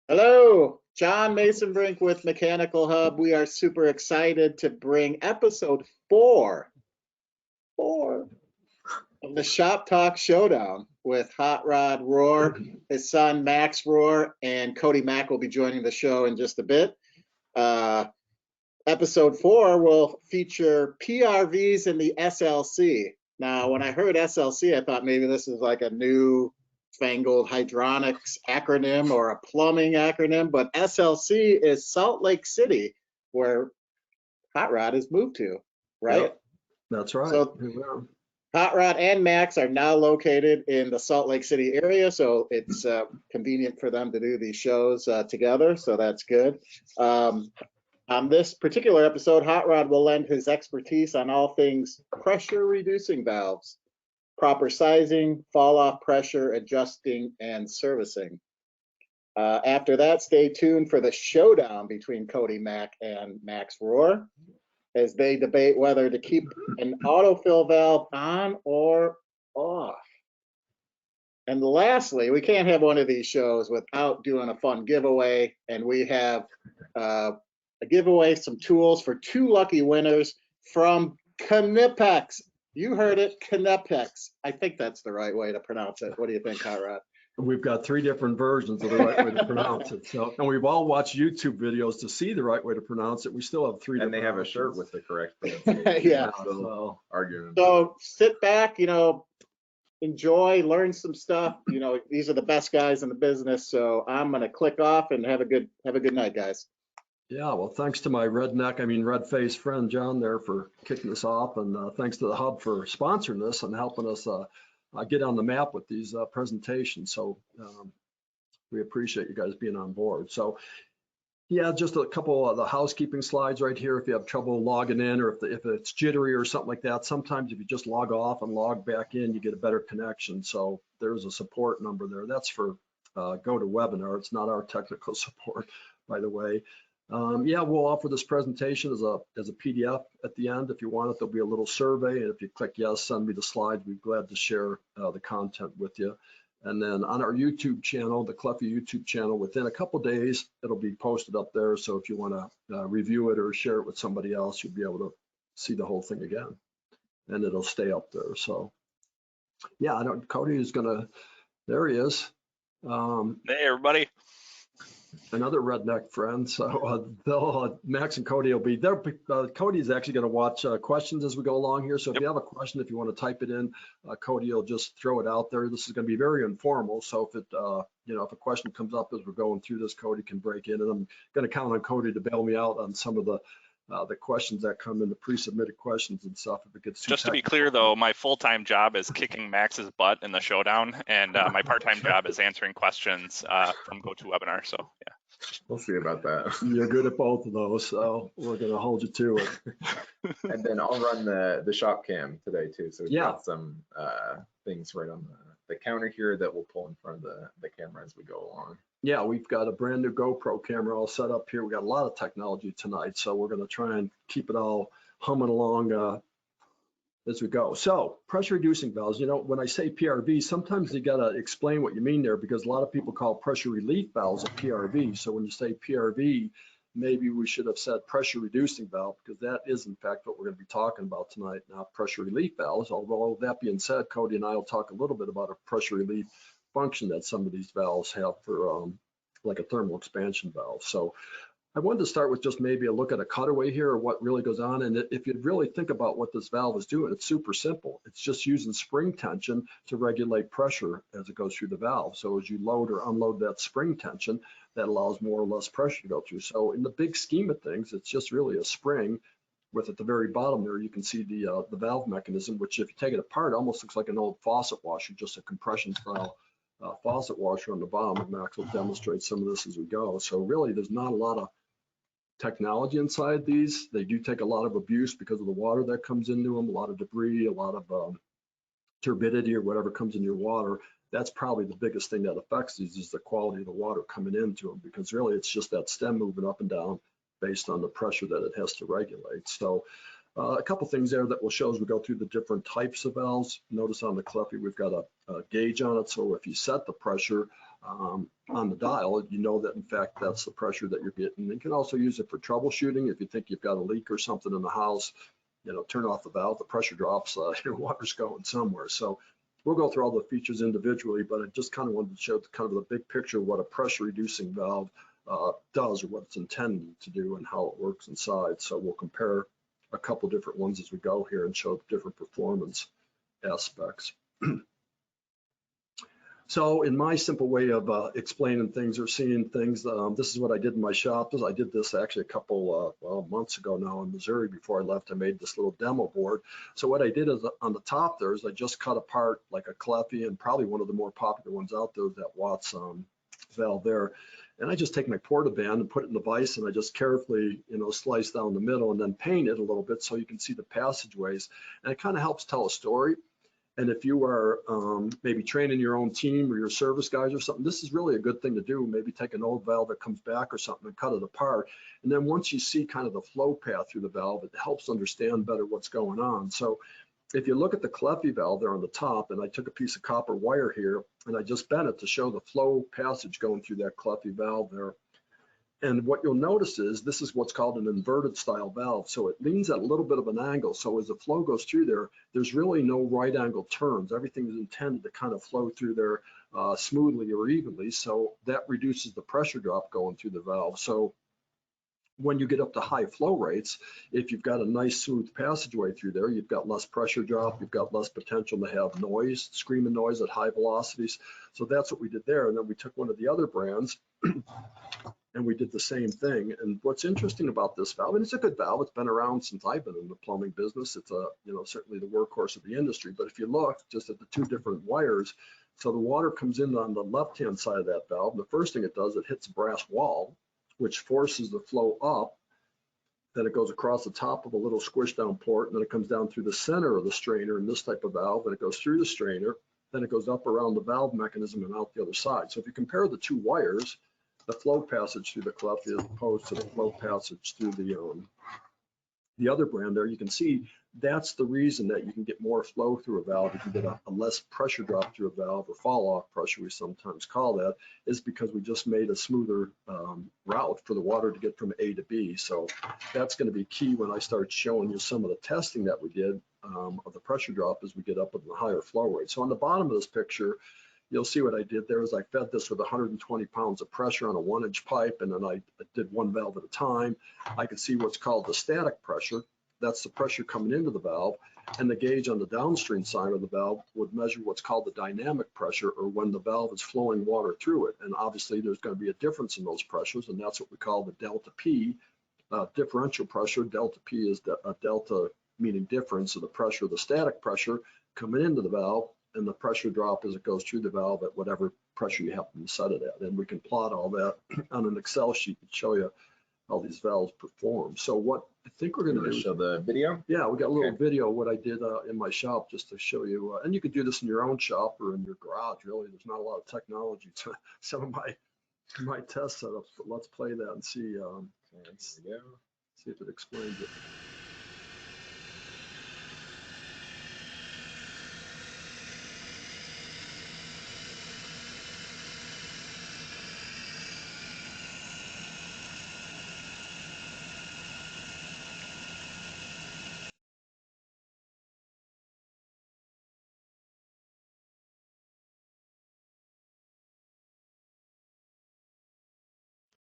Hello, John Masonbrink with Mechanical Hub. We are super excited to bring episode four of the Shop Talk Showdown with Hot Rod Rohr, his son Max Rohr, and Cody Mack will be joining the show in just a bit. Episode 4 will feature PRVs in the SLC. Now, when I heard SLC, I thought maybe this is like a new fangled hydronics acronym or a plumbing acronym, but SLC is Salt Lake City, where Hot Rod has moved to, right? Yep, that's right. So Hot Rod and Max are now located in the Salt Lake City area, so it's convenient for them to do these shows together, so that's good. On this particular episode, Hot Rod will lend his expertise on all things pressure reducing valves, proper sizing, fall off pressure, adjusting, and servicing. After that, stay tuned for the showdown between Cody Mack and Max Rohr as they debate whether to keep an autofill valve on or off. And lastly, we can't have one of these shows without doing a fun giveaway, and we have a giveaway, some tools for 2 lucky winners from Knipex. You heard it, Knipex. I think that's the right way to pronounce it. What do you think, Hot Rod? We've got 3 different versions of the right way to pronounce it. So, and we've all watched YouTube videos to see the right way to pronounce it. We still have 3 different. And they have a shirt with the correct pronunciation. Yeah. So, arguing. So sit back, enjoy, learn some stuff. These are the best guys in the business. So I'm gonna click off and have a good night, guys. yeah, well, thanks to my red-faced friend John there for kicking us off, and thanks to the Hub for sponsoring this and helping us get on the map with these presentations. So we appreciate you guys being on board. So yeah, just a couple of the housekeeping slides right here. If you have trouble logging in, or if it's jittery or something like that, sometimes if you just log off and log back in, you get a better connection. So there's a support number there. That's for GoToWebinar. It's not our technical support, by the way. Yeah, we'll offer this presentation as a PDF at the end. If you want it, there'll be a little survey, and if you click yes, send me the slides. We'd be glad to share the content with you. And then on our YouTube channel, the Caleffi YouTube channel, within a couple days, it'll be posted up there. So if you want to review it or share it with somebody else, you'll be able to see the whole thing again, and it'll stay up there. So yeah, Cody is gonna, there he is. Hey, everybody. Another redneck friend. So Max and Cody will be there. Cody is actually going to watch questions as we go along here. So if you have a question, if you want to type it in, Cody will just throw it out there. This is going to be very informal. So if it, if a question comes up as we're going through this, Cody can break in, and I'm going to count on Cody to bail me out on some of the questions that come in, the pre-submitted questions and stuff. If it gets too Just technical. to be clear, though, my full-time job is kicking Max's butt in the showdown, and my part-time job is answering questions from GoToWebinar. So yeah, We'll see about that. You're good at both of those, so we're going to hold you to it. And then I'll run the shop cam today too. So we've got some things right on the counter here that we'll pull in front of the camera as we go along. Yeah, we've got a brand new GoPro camera all set up here. We got a lot of technology tonight, so we're going to try and keep it all humming along as we go. So pressure reducing valves, when I say PRV, sometimes you got to explain what you mean there, because a lot of people call pressure relief valves a PRV. So when you say PRV, maybe we should have said pressure reducing valve, because that is in fact what we're going to be talking about tonight, not pressure relief valves. Although that being said, Cody and I will talk a little bit about a pressure relief function that some of these valves have for like a thermal expansion valve. So I wanted to start with just maybe a look at a cutaway here of what really goes on. And if you really think about what this valve is doing, it's super simple. It's just using spring tension to regulate pressure as it goes through the valve. So as you load or unload that spring tension, that allows more or less pressure to go through. So in the big scheme of things, it's just really a spring with, at the very bottom there, you can see the valve mechanism, which if you take it apart, almost looks like an old faucet washer, just a compression style faucet washer on the bottom. And Max will demonstrate some of this as we go. So really, there's not a lot of technology inside these. They do take a lot of abuse because of the water that comes into them, a lot of debris, a lot of turbidity or whatever comes in your water. That's probably the biggest thing that affects these, is the quality of the water coming into them, because really it's just that stem moving up and down based on the pressure that it has to regulate. So a couple things there that we'll show as we go through the different types of valves. Notice on the Caleffi we've got a gauge on it, so if you set the pressure, on the dial, you know that in fact that's the pressure that you're getting. You can also use it for troubleshooting. If you think you've got a leak or something in the house, turn off the valve, the pressure drops, your water's going somewhere. So we'll go through all the features individually, but I just kind of wanted to show kind of the big picture of what a pressure reducing valve does, or what it's intended to do and how it works inside. So we'll compare a couple different ones as we go here and show different performance aspects. So in my simple way of explaining things or seeing things, this is what I did in my shop. I did this actually a couple months ago now in Missouri. Before I left, I made this little demo board. So what I did is on the top there is I just cut apart like a Caleffi, and probably one of the more popular ones out there, that Watts valve there. And I just take my portaband and put it in the vise, and I just carefully, slice down the middle and then paint it a little bit so you can see the passageways. And it kind of helps tell a story. And if you are maybe training your own team or your service guys or something, this is really a good thing to do. Maybe take an old valve that comes back or something and cut it apart. And then once you see kind of the flow path through the valve, it helps understand better what's going on. So if you look at the Caleffi valve there on the top, and I took a piece of copper wire here and I just bent it to show the flow passage going through that Caleffi valve there. And what you'll notice is this is what's called an inverted style valve. So it leans at a little bit of an angle. So as the flow goes through there, there's really no right angle turns. Everything is intended to kind of flow through there smoothly or evenly. So that reduces the pressure drop going through the valve. So when you get up to high flow rates, if you've got a nice smooth passageway through there, you've got less pressure drop, you've got less potential to have noise, screaming noise at high velocities. So that's what we did there. And then we took one of the other brands and we did the same thing. And what's interesting about this valve, and it's a good valve, it's been around since I've been in the plumbing business. It's certainly the workhorse of the industry. But if you look just at the two different wires, so the water comes in on the left-hand side of that valve. The first thing it does, it hits a brass wall, which forces the flow up. Then it goes across the top of a little squish down port, and then it comes down through the center of the strainer in this type of valve, and it goes through the strainer, then it goes up around the valve mechanism and out the other side. So if you compare the two wires, the flow passage through the Caleffi as opposed to the flow passage through the other brand there, you can see that's the reason that you can get more flow through a valve. You can get a less pressure drop through a valve, or fall off pressure, we sometimes call that, is because we just made a smoother route for the water to get from A to B. So that's going to be key when I start showing you some of the testing that we did of the pressure drop as we get up in the higher flow rate. So on the bottom of this picture, you'll see what I did there is I fed this with 120 pounds of pressure on a 1-inch pipe, and then I did one valve at a time. I could see what's called the static pressure. That's the pressure coming into the valve, and the gauge on the downstream side of the valve would measure what's called the dynamic pressure, or when the valve is flowing water through it. And obviously there's going to be a difference in those pressures, and that's what we call the delta P, differential pressure. Delta P is a delta meaning difference of the pressure, the static pressure coming into the valve, and the pressure drop as it goes through the valve at whatever pressure you happen to set it at. And we can plot all that on an Excel sheet and show you how these valves perform. So what I think we're going to do, show the video. Yeah, we got a little video of what I did in my shop just to show you. And you could do this in your own shop or in your garage. Really, there's not a lot of technology to some of my test setups. But let's play that and see. See if it explains it.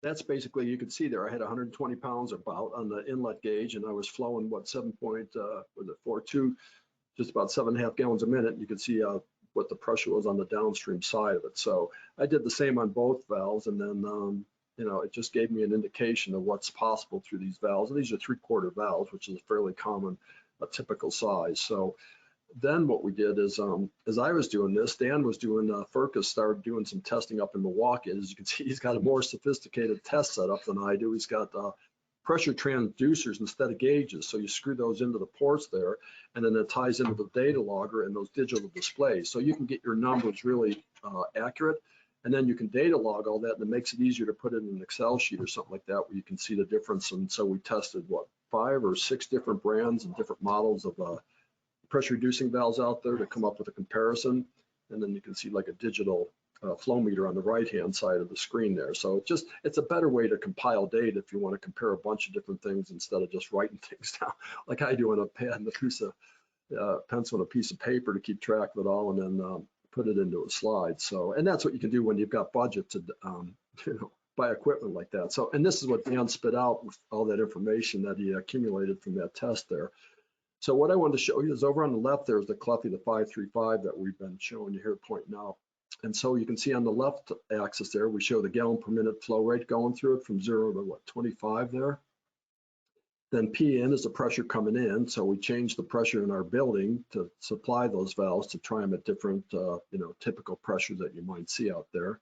That's basically, you can see there, I had 120 pounds about on the inlet gauge, and I was flowing, what, 7.42, just about 7.5 gallons a minute. You can see what the pressure was on the downstream side of it. So I did the same on both valves, and then, it just gave me an indication of what's possible through these valves. And these are 3/4 valves, which is a fairly common, a typical size. So then what we did is, as I was doing this, Dan was doing, Furcus started doing some testing up in Milwaukee. As you can see, he's got a more sophisticated test setup than I do. He's got pressure transducers instead of gauges. So you screw those into the ports there, and then it ties into the data logger and those digital displays. So you can get your numbers really accurate, and then you can data log all that, and it makes it easier to put it in an Excel sheet or something like that, where you can see the difference. And so we tested, what, 5 or 6 different brands and different models of pressure reducing valves out there to come up with a comparison. And then you can see like a digital flow meter on the right-hand side of the screen there. So it's a better way to compile data if you want to compare a bunch of different things instead of just writing things down like I do on a pad and a piece of pencil and a piece of paper to keep track of it all and then put it into a slide. So, and that's what you can do when you've got budget to buy equipment like that. So, and this is what Dan spit out with all that information that he accumulated from that test there. So what I wanted to show you is over on the left, there's the Caleffi, the 535 that we've been showing you here pointing out. And so you can see on the left axis there, we show the gallon per minute flow rate going through it from 0 to what, 25 there. Then PN is the pressure coming in. So we changed the pressure in our building to supply those valves to try them at different, typical pressures that you might see out there.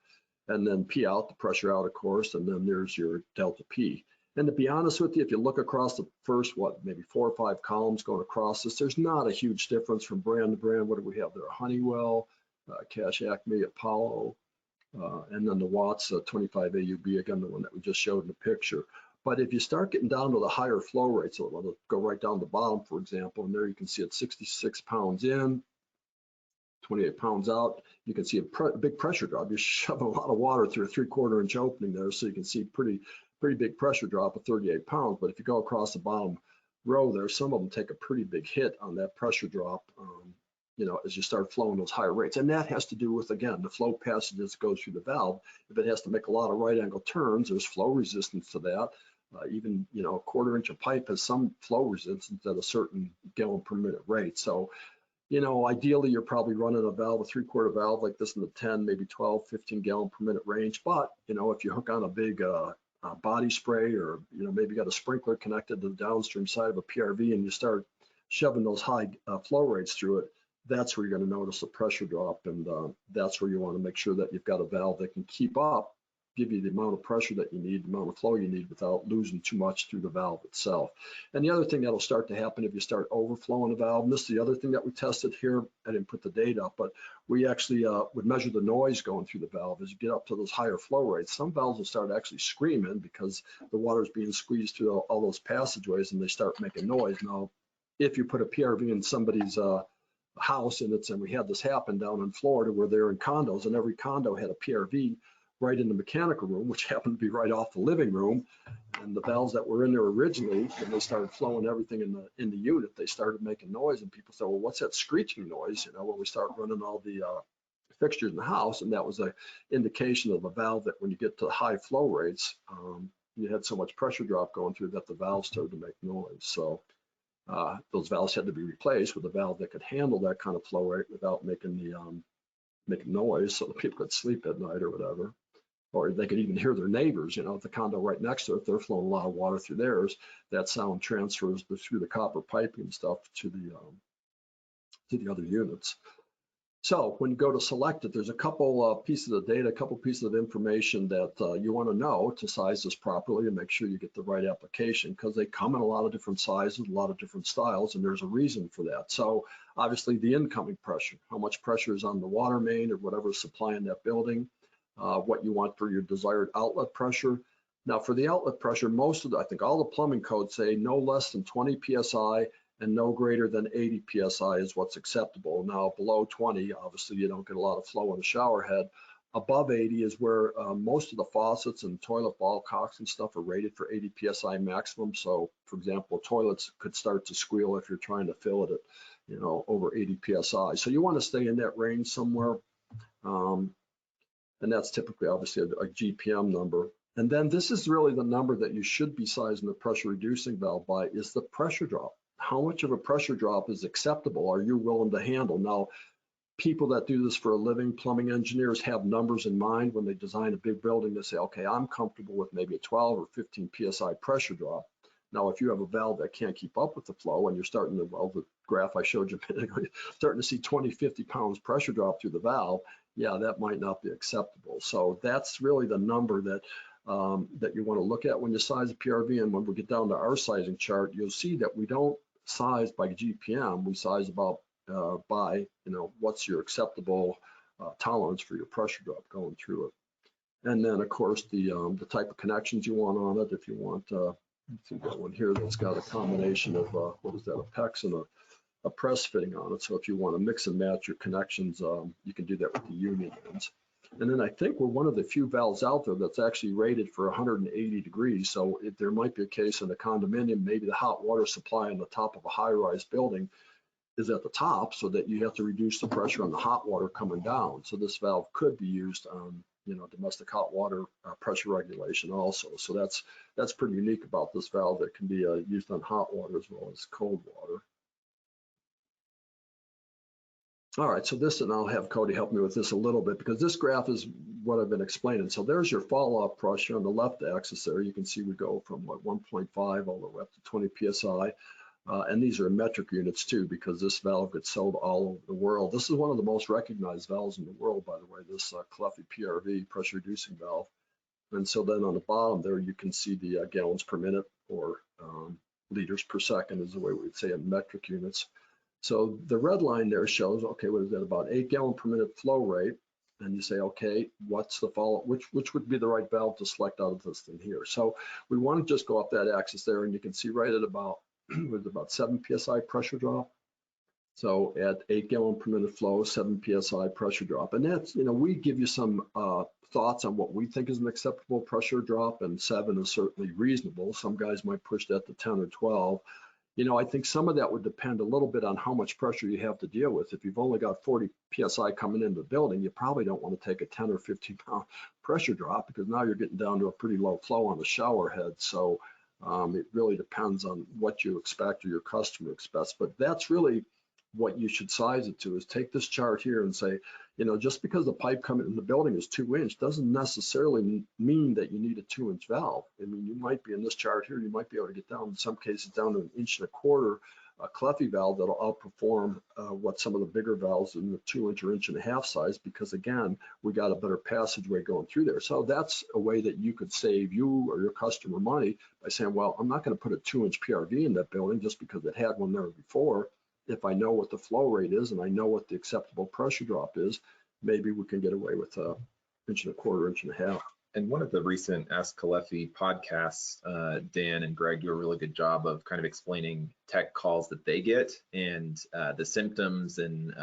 And then P out, the pressure out, of course, and then there's your delta P. And to be honest with you, if you look across the first, maybe 4 or 5 columns going across this, there's not a huge difference from brand to brand. What do we have there? Honeywell, Cash Acme, Apollo, and then the Watts 25 AUB, again, the one that we just showed in the picture. But if you start getting down to the higher flow rates, so it'll go right down the bottom, for example, and there you can see it 66 pounds in, 28 pounds out. You can see a big pressure drop. You're shoving a lot of water through a 3/4 inch opening there, so you can see pretty big pressure drop of 38 pounds. But if you go across the bottom row there, some of them take a pretty big hit on that pressure drop, as you start flowing those higher rates. And that has to do with, again, the flow passages that goes through the valve. If it has to make a lot of right angle turns, there's flow resistance to that. Even, a 1/4 inch of pipe has some flow resistance at a certain gallon per minute rate. So, ideally, you're probably running a valve, a 3/4 valve like this in the 10, maybe 12, 15 gallon per minute range. But, if you hook on a big body spray or, maybe got a sprinkler connected to the downstream side of a PRV and you start shoving those high flow rates through it, that's where you're going to notice a pressure drop. And that's where you want to make sure that you've got a valve that can keep up, give you the amount of pressure that you need, the amount of flow you need without losing too much through the valve itself. And the other thing that'll start to happen if you start overflowing a valve, and this is the other thing that we tested here, I didn't put the data up, but we actually would measure the noise going through the valve as you get up to those higher flow rates. Some valves will start actually screaming because the water is being squeezed through all those passageways and they start making noise. Now, if you put a PRV in somebody's house, and we had this happen down in Florida where they're in condos and every condo had a PRV right in the mechanical room, which happened to be right off the living room. And the valves that were in there originally, when they started flowing everything in the unit, they started making noise. And people said, well, what's that screeching noise? When we start running all the fixtures in the house. And that was an indication of a valve that when you get to high flow rates, you had so much pressure drop going through that the valve started to make noise. So those valves had to be replaced with a valve that could handle that kind of flow rate without making noise, so that people could sleep at night or whatever. Or they could even hear their neighbors, if the condo right next to it, they're flowing a lot of water through theirs, that sound transfers through the copper piping and stuff to the other units. So when you go to select it, there's a couple pieces of data, a couple pieces of information that you want to know to size this properly and make sure you get the right application, because they come in a lot of different sizes, a lot of different styles, and there's a reason for that. So obviously the incoming pressure, how much pressure is on the water main or whatever is supplying that building, what you want for your desired outlet pressure. Now for the outlet pressure, I think all the plumbing codes say no less than 20 PSI and no greater than 80 PSI is what's acceptable. Now below 20, obviously you don't get a lot of flow in the shower head. Above 80 is where most of the faucets and toilet ball cocks and stuff are rated for 80 PSI maximum. So for example, toilets could start to squeal if you're trying to fill it at, over 80 PSI. So you want to stay in that range somewhere. And that's typically obviously a GPM number. And then this is really the number that you should be sizing the pressure reducing valve by, is the pressure drop. How much of a pressure drop is acceptable? Are you willing to handle? Now, people that do this for a living, plumbing engineers, have numbers in mind when they design a big building. They say, okay, I'm comfortable with maybe a 12 or 15 PSI pressure drop. Now, if you have a valve that can't keep up with the flow and you're starting to, the graph I showed you, starting to see 20, 50 pounds pressure drop through the valve, yeah, that might not be acceptable. So that's really the number that you want to look at when you size a PRV. And when we get down to our sizing chart, you'll see that we don't size by GPM. We size about by, what's your acceptable tolerance for your pressure drop going through it. And then, of course, the type of connections you want on it. If you want, you've got one here that's got a combination of, what is that, a PEX and a press fitting on it. So if you want to mix and match your connections, you can do that with the union ends. And then I think we're one of the few valves out there that's actually rated for 180 degrees. So there might be a case in a condominium, maybe the hot water supply on the top of a high-rise building is at the top, so that you have to reduce the pressure on the hot water coming down. So this valve could be used on, domestic hot water pressure regulation also. So that's pretty unique about this valve. That can be used on hot water as well as cold water. All right, so this, and I'll have Cody help me with this a little bit, because this graph is what I've been explaining. So there's your fall off pressure on the left axis there. You can see we go from 1.5 all the way up to 20 PSI. And these are metric units too, because this valve gets sold all over the world. This is one of the most recognized valves in the world, by the way, this Caleffi PRV, pressure reducing valve. And so then on the bottom there, you can see the gallons per minute, or liters per second is the way we would say in metric units. So the red line there shows, okay, what is that, about 8 gallon per minute flow rate. And you say, okay, what's the follow, which would be the right valve to select out of this thing here. So we want to just go up that axis there, and you can see right at about, with about 7 PSI pressure drop. So at 8 gallon per minute flow, 7 PSI pressure drop. And that's, we give you some thoughts on what we think is an acceptable pressure drop, and 7 is certainly reasonable. Some guys might push that to 10 or 12. I think some of that would depend a little bit on how much pressure you have to deal with. If you've only got 40 PSI coming into the building, you probably don't want to take a 10 or 15 pound pressure drop, because now you're getting down to a pretty low flow on the shower head. So it really depends on what you expect or your customer expects, but that's really what you should size it to, is take this chart here and say, just because the pipe coming in the building is 2-inch doesn't necessarily mean that you need a 2-inch valve. I mean, you might be in this chart here, you might be able to get down, in some cases, down to 1.25 inches, a Caleffi valve that'll outperform what some of the bigger valves in the 2-inch or 1.5 inch size, because again, we got a better passageway going through there. So that's a way that you could save you or your customer money by saying, well, I'm not going to put a 2-inch PRV in that building just because it had one there before. If I know what the flow rate is and I know what the acceptable pressure drop is, maybe we can get away with 1.25 inches, 1.5 inches. And one of the recent Ask Caleffi podcasts, Dan and Greg do a really good job of kind of explaining tech calls that they get, and the symptoms, and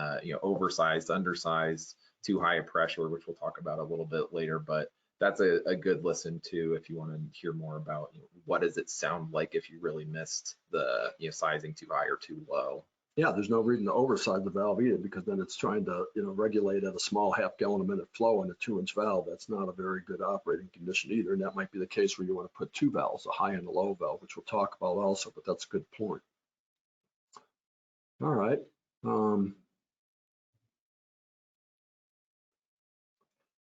oversized, undersized, too high a pressure, which we'll talk about a little bit later. But that's a good listen to if you want to hear more about what does it sound like if you really missed the sizing too high or too low. Yeah, there's no reason to oversize the valve either, because then it's trying to regulate at a small 0.5 gallon a minute flow in a 2-inch valve. That's not a very good operating condition either, and that might be the case where you want to put 2 valves, a high and a low valve, which we'll talk about also, but that's a good point. All right.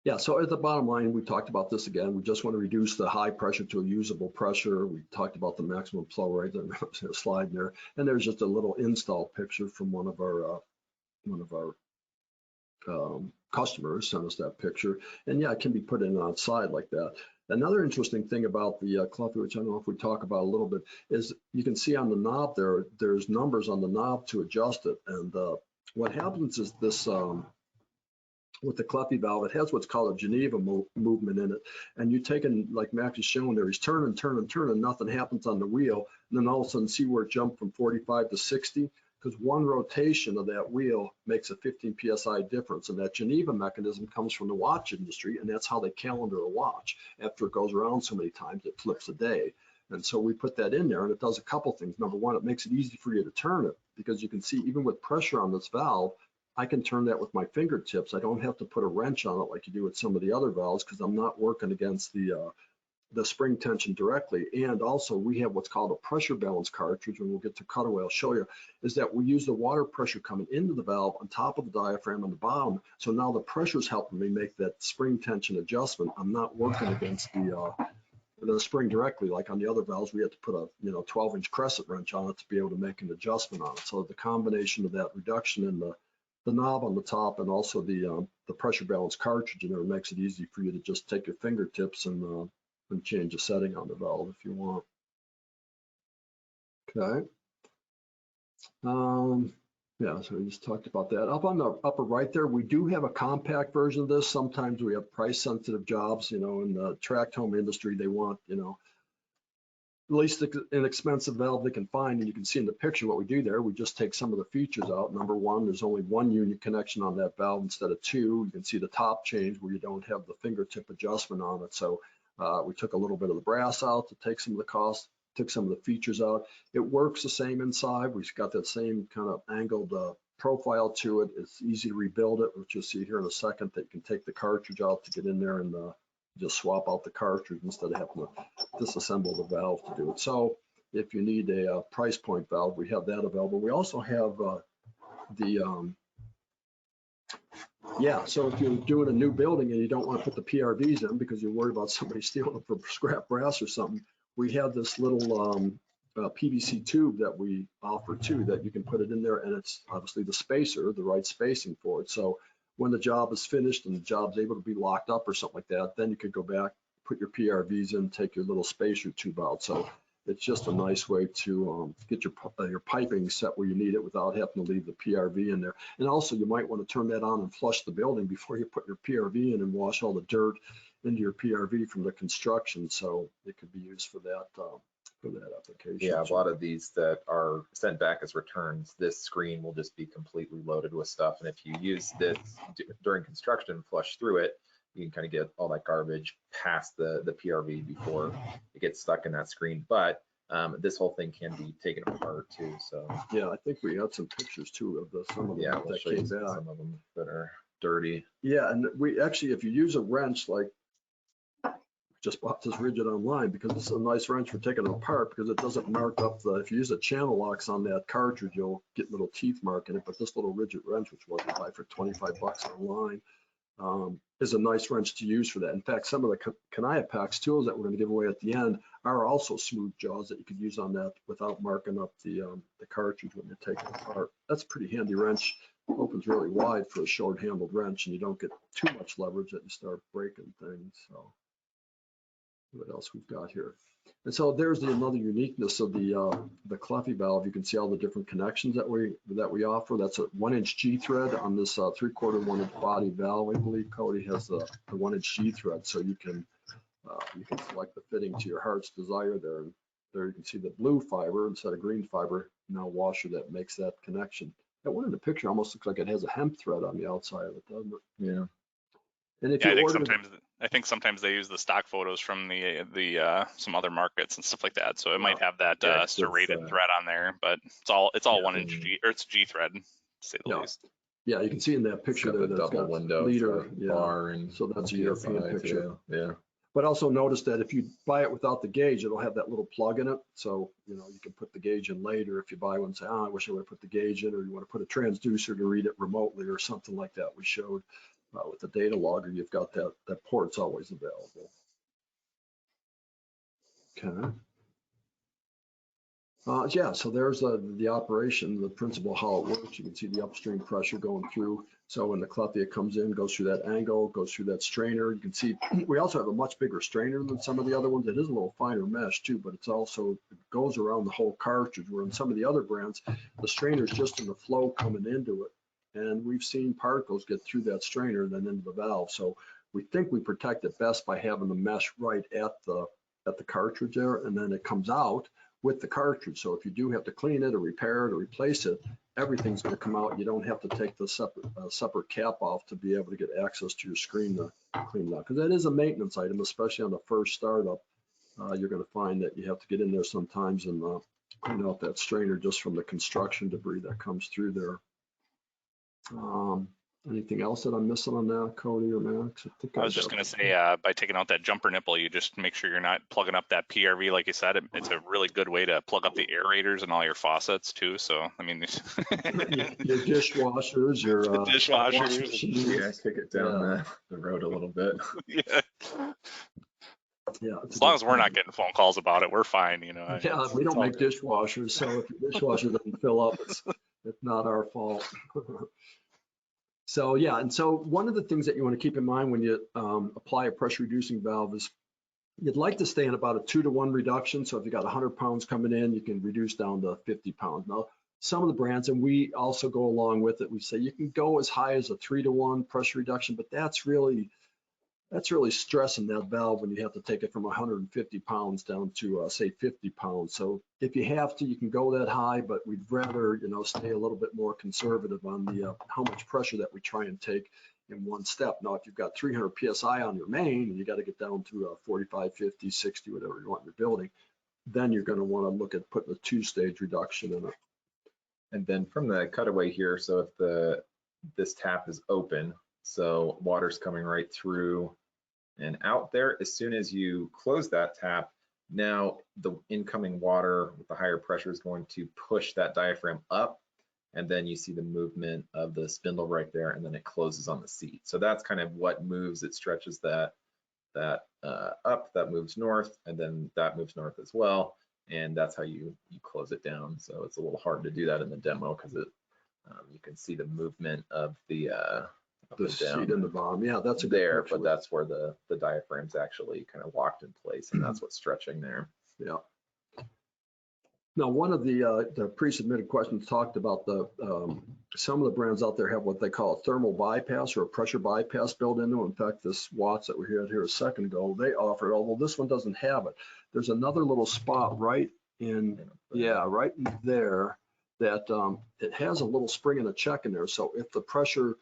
Yeah, so at the bottom line, we talked about this again. We just want to reduce the high pressure to a usable pressure. We talked about the maximum flow rate. There's a slide there, and there's just a little install picture from one of our customers sent us that picture. And yeah, it can be put in outside like that. Another interesting thing about the Caleffi, which I don't know if we talk about a little bit, is you can see on the knob there, there's numbers on the knob to adjust it. And what happens is this, with the Caleffi valve, it has what's called a Geneva movement in it. And you take in, like Mack is showing there, he's turning, nothing happens on the wheel. And then all of a sudden see where it jumped from 45 to 60, because one rotation of that wheel makes a 15 PSI difference. And that Geneva mechanism comes from the watch industry, and that's how they calendar a watch. After it goes around so many times, it flips a day. And so we put that in there, and it does a couple things. Number one, it makes it easy for you to turn it, because you can see even with pressure on this valve, I can turn that with my fingertips. I don't have to put a wrench on it like you do with some of the other valves, because I'm not working against the spring tension directly. And also we have what's called a pressure balance cartridge, and we'll get to cutaway, I'll show you, is that we use the water pressure coming into the valve on top of the diaphragm on the bottom. So now the pressure is helping me make that spring tension adjustment. I'm not working against the spring directly, like on the other valves, we had to put a 12-inch crescent wrench on it to be able to make an adjustment on it. So the combination of that reduction in the knob on the top, and also the pressure balance cartridge in there, makes it easy for you to just take your fingertips and change the setting on the valve if you want. Okay. Yeah, so we just talked about that. Up on the upper right there, we do have a compact version of this. Sometimes we have price sensitive jobs, in the tract home industry, they want, least inexpensive valve they can find. And you can see in the picture what we do there. We just take some of the features out. Number one, there's only one unit connection on that valve instead of two. You can see the top change where you don't have the fingertip adjustment on it. So we took a little bit of the brass out to take some of the cost, took some of the features out. It works the same inside. We've got that same kind of angled profile to it. It's easy to rebuild it, which you'll see here in a second, that you can take the cartridge out to get in there and just swap out the cartridge instead of having to disassemble the valve to do it. So if you need a price point valve, we have that available. We also have so if you're doing a new building and you don't want to put the PRVs in because you're worried about somebody stealing them for scrap brass or something, we have this little PVC tube that we offer too, that you can put it in there, and it's obviously the spacer, the right spacing for it. So when the job is finished and the job's able to be locked up or something like that, then you could go back, put your PRVs in, take your little spacer tube out. So it's just a nice way to get your piping set where you need it without having to leave the PRV in there. And also you might want to turn that on and flush the building before you put your PRV in and wash all the dirt into your PRV from the construction. So it could be used for that application. Yeah, a lot of these that are sent back as returns, this screen will just be completely loaded with stuff. And if you use this during construction, flush through it, you can kind of get all that garbage past the PRV before it gets stuck in that screen. But this whole thing can be taken apart too. So yeah, I think we had some pictures too of some of them we'll that show you came back. some of them that are dirty. Yeah, and we actually, if you use a wrench, like just bought this rigid online because it's a nice wrench for taking it apart because it doesn't mark up if you use a channel locks on that cartridge, you'll get little teeth mark in it. But this little rigid wrench, which was buy for 25 bucks online, is a nice wrench to use for that. In fact, some of the Canayapax tools that we're going to give away at the end are also smooth jaws that you could use on that without marking up the cartridge when you're taking it apart. That's a pretty handy wrench. Opens really wide for a short handled wrench, and you don't get too much leverage that you start breaking things. So what else we've got here? And so there's another uniqueness of the Caleffi valve. You can see all the different connections that we offer. That's a 1-inch G thread on this 3/4 1-inch body valve. I believe Cody has the 1-inch G thread, so you can select the fitting to your heart's desire there. And there you can see the blue fiber instead of green fiber, now washer that makes that connection. That one in the picture almost looks like it has a hemp thread on the outside of it, doesn't it? Yeah. And if Yeah, you I think sometimes they use the stock photos from the some other markets and stuff like that. So it might have that Yeah, serrated thread on there, but it's all 1-inch G, or it's G thread, to say the least. Yeah, you can see in that picture there the that's double got window leader, bar, and so that's a European picture. Yeah. But also notice that if you buy it without the gauge, it'll have that little plug in it. So, you can put the gauge in later if you buy one and say, I wish I would have put the gauge in, or you want to put a transducer to read it remotely or something like that. We showed with the data logger, you've got that port's always available. Okay. Yeah, so there's the operation, the principle, how it works. You can see the upstream pressure going through. So when the Caleffi comes in, goes through that angle, goes through that strainer. You can see we also have a much bigger strainer than some of the other ones. It is a little finer mesh too, but it goes around the whole cartridge, where in some of the other brands, the strainer is just in the flow coming into it. And we've seen particles get through that strainer and then into the valve. So we think we protect it best by having the mesh right at the cartridge there, and then it comes out with the cartridge. So if you do have to clean it or repair it or replace it, everything's going to come out. You don't have to take the separate cap off to be able to get access to your screen to clean it out, because that is a maintenance item, especially on the first startup. You're going to find that you have to get in there sometimes and clean out that strainer just from the construction debris that comes through there. Anything else that I'm missing on that, Cody or Max? I was just going to say, by taking out that jumper nipple, you just make sure you're not plugging up that PRV. Like you said, it's a really good way to plug up the aerators and all your faucets too. So, I mean, your dishwashers, your dishwashers. Yeah, kick it down the road a little bit. Yeah. Yeah. As long as we're not getting phone calls about it, we're fine. Yeah, we don't make dishwashers, so if your dishwasher doesn't fill up, it's not our fault. So yeah, and so one of the things that you want to keep in mind when you apply a pressure reducing valve is you'd like to stay in about a 2-to-1 reduction. So if you got 100 pounds coming in, you can reduce down to 50 pounds. Now, some of the brands, and we also go along with it, we say you can go as high as a 3-to-1 pressure reduction, but that's really That's really stressing that valve when you have to take it from 150 pounds down to say 50 pounds. So if you have to, you can go that high, but we'd rather, you know, stay a little bit more conservative on the how much pressure that we try and take in one step. Now, if you've got 300 PSI on your main and you got to get down to 45, 50, 60, whatever you want in your building, then you're going to want to look at putting a 2-stage reduction in it. And then from the cutaway here, so if this tap is open, so water's coming right through and out there, as soon as you close that tap, now the incoming water with the higher pressure is going to push that diaphragm up, and then you see the movement of the spindle right there, and then it closes on the seat. So that's kind of what moves. It stretches that up, that moves north, and then that moves north as well, and that's how you close it down. So it's a little hard to do that in the demo because it you can see the movement of the seat in the bottom. Yeah, that's a good there, picture. but that's where the diaphragm's actually kind of locked in place, and that's what's stretching there. Yeah. Now, one of the pre-submitted questions talked about some of the brands out there have what they call a thermal bypass or a pressure bypass built into them. In fact, this Watts that we had here a second ago, they offer it, although this one doesn't have it. There's another little spot right in there that it has a little spring and a check in there. So if the pressure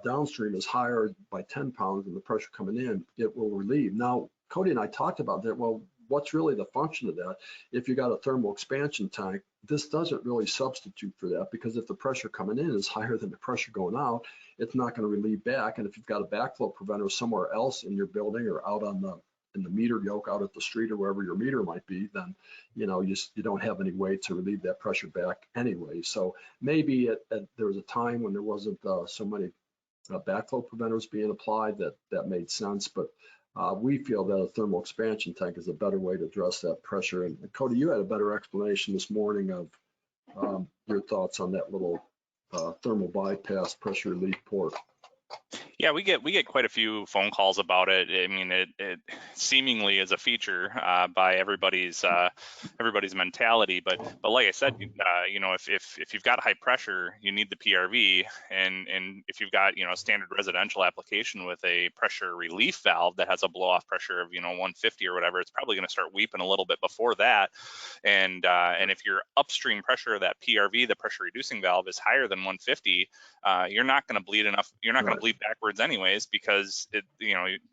downstream is higher by 10 pounds than the pressure coming in, it will relieve. Now, Cody and I talked about that. Well, what's really the function of that? If you got a thermal expansion tank, this doesn't really substitute for that, because if the pressure coming in is higher than the pressure going out, it's not going to relieve back. And if you've got a backflow preventer somewhere else in your building or out on in the meter yoke out at the street or wherever your meter might be, then you don't have any way to relieve that pressure back anyway. So maybe there was a time when there wasn't so many backflow preventers being applied that made sense, but we feel that a thermal expansion tank is a better way to address that pressure. And Cody, you had a better explanation this morning of your thoughts on that little thermal bypass pressure relief port. Yeah, we get quite a few phone calls about it. I mean, it seemingly is a feature by everybody's mentality, but like I said, if you've got high pressure, you need the PRV, and if you've got a standard residential application with a pressure relief valve that has a blow off pressure of 150 or whatever, it's probably going to start weeping a little bit before that, and if your upstream pressure of that PRV, the pressure reducing valve, is higher than 150, you're not going to bleed enough. You're not going to bleed backwards anyways, because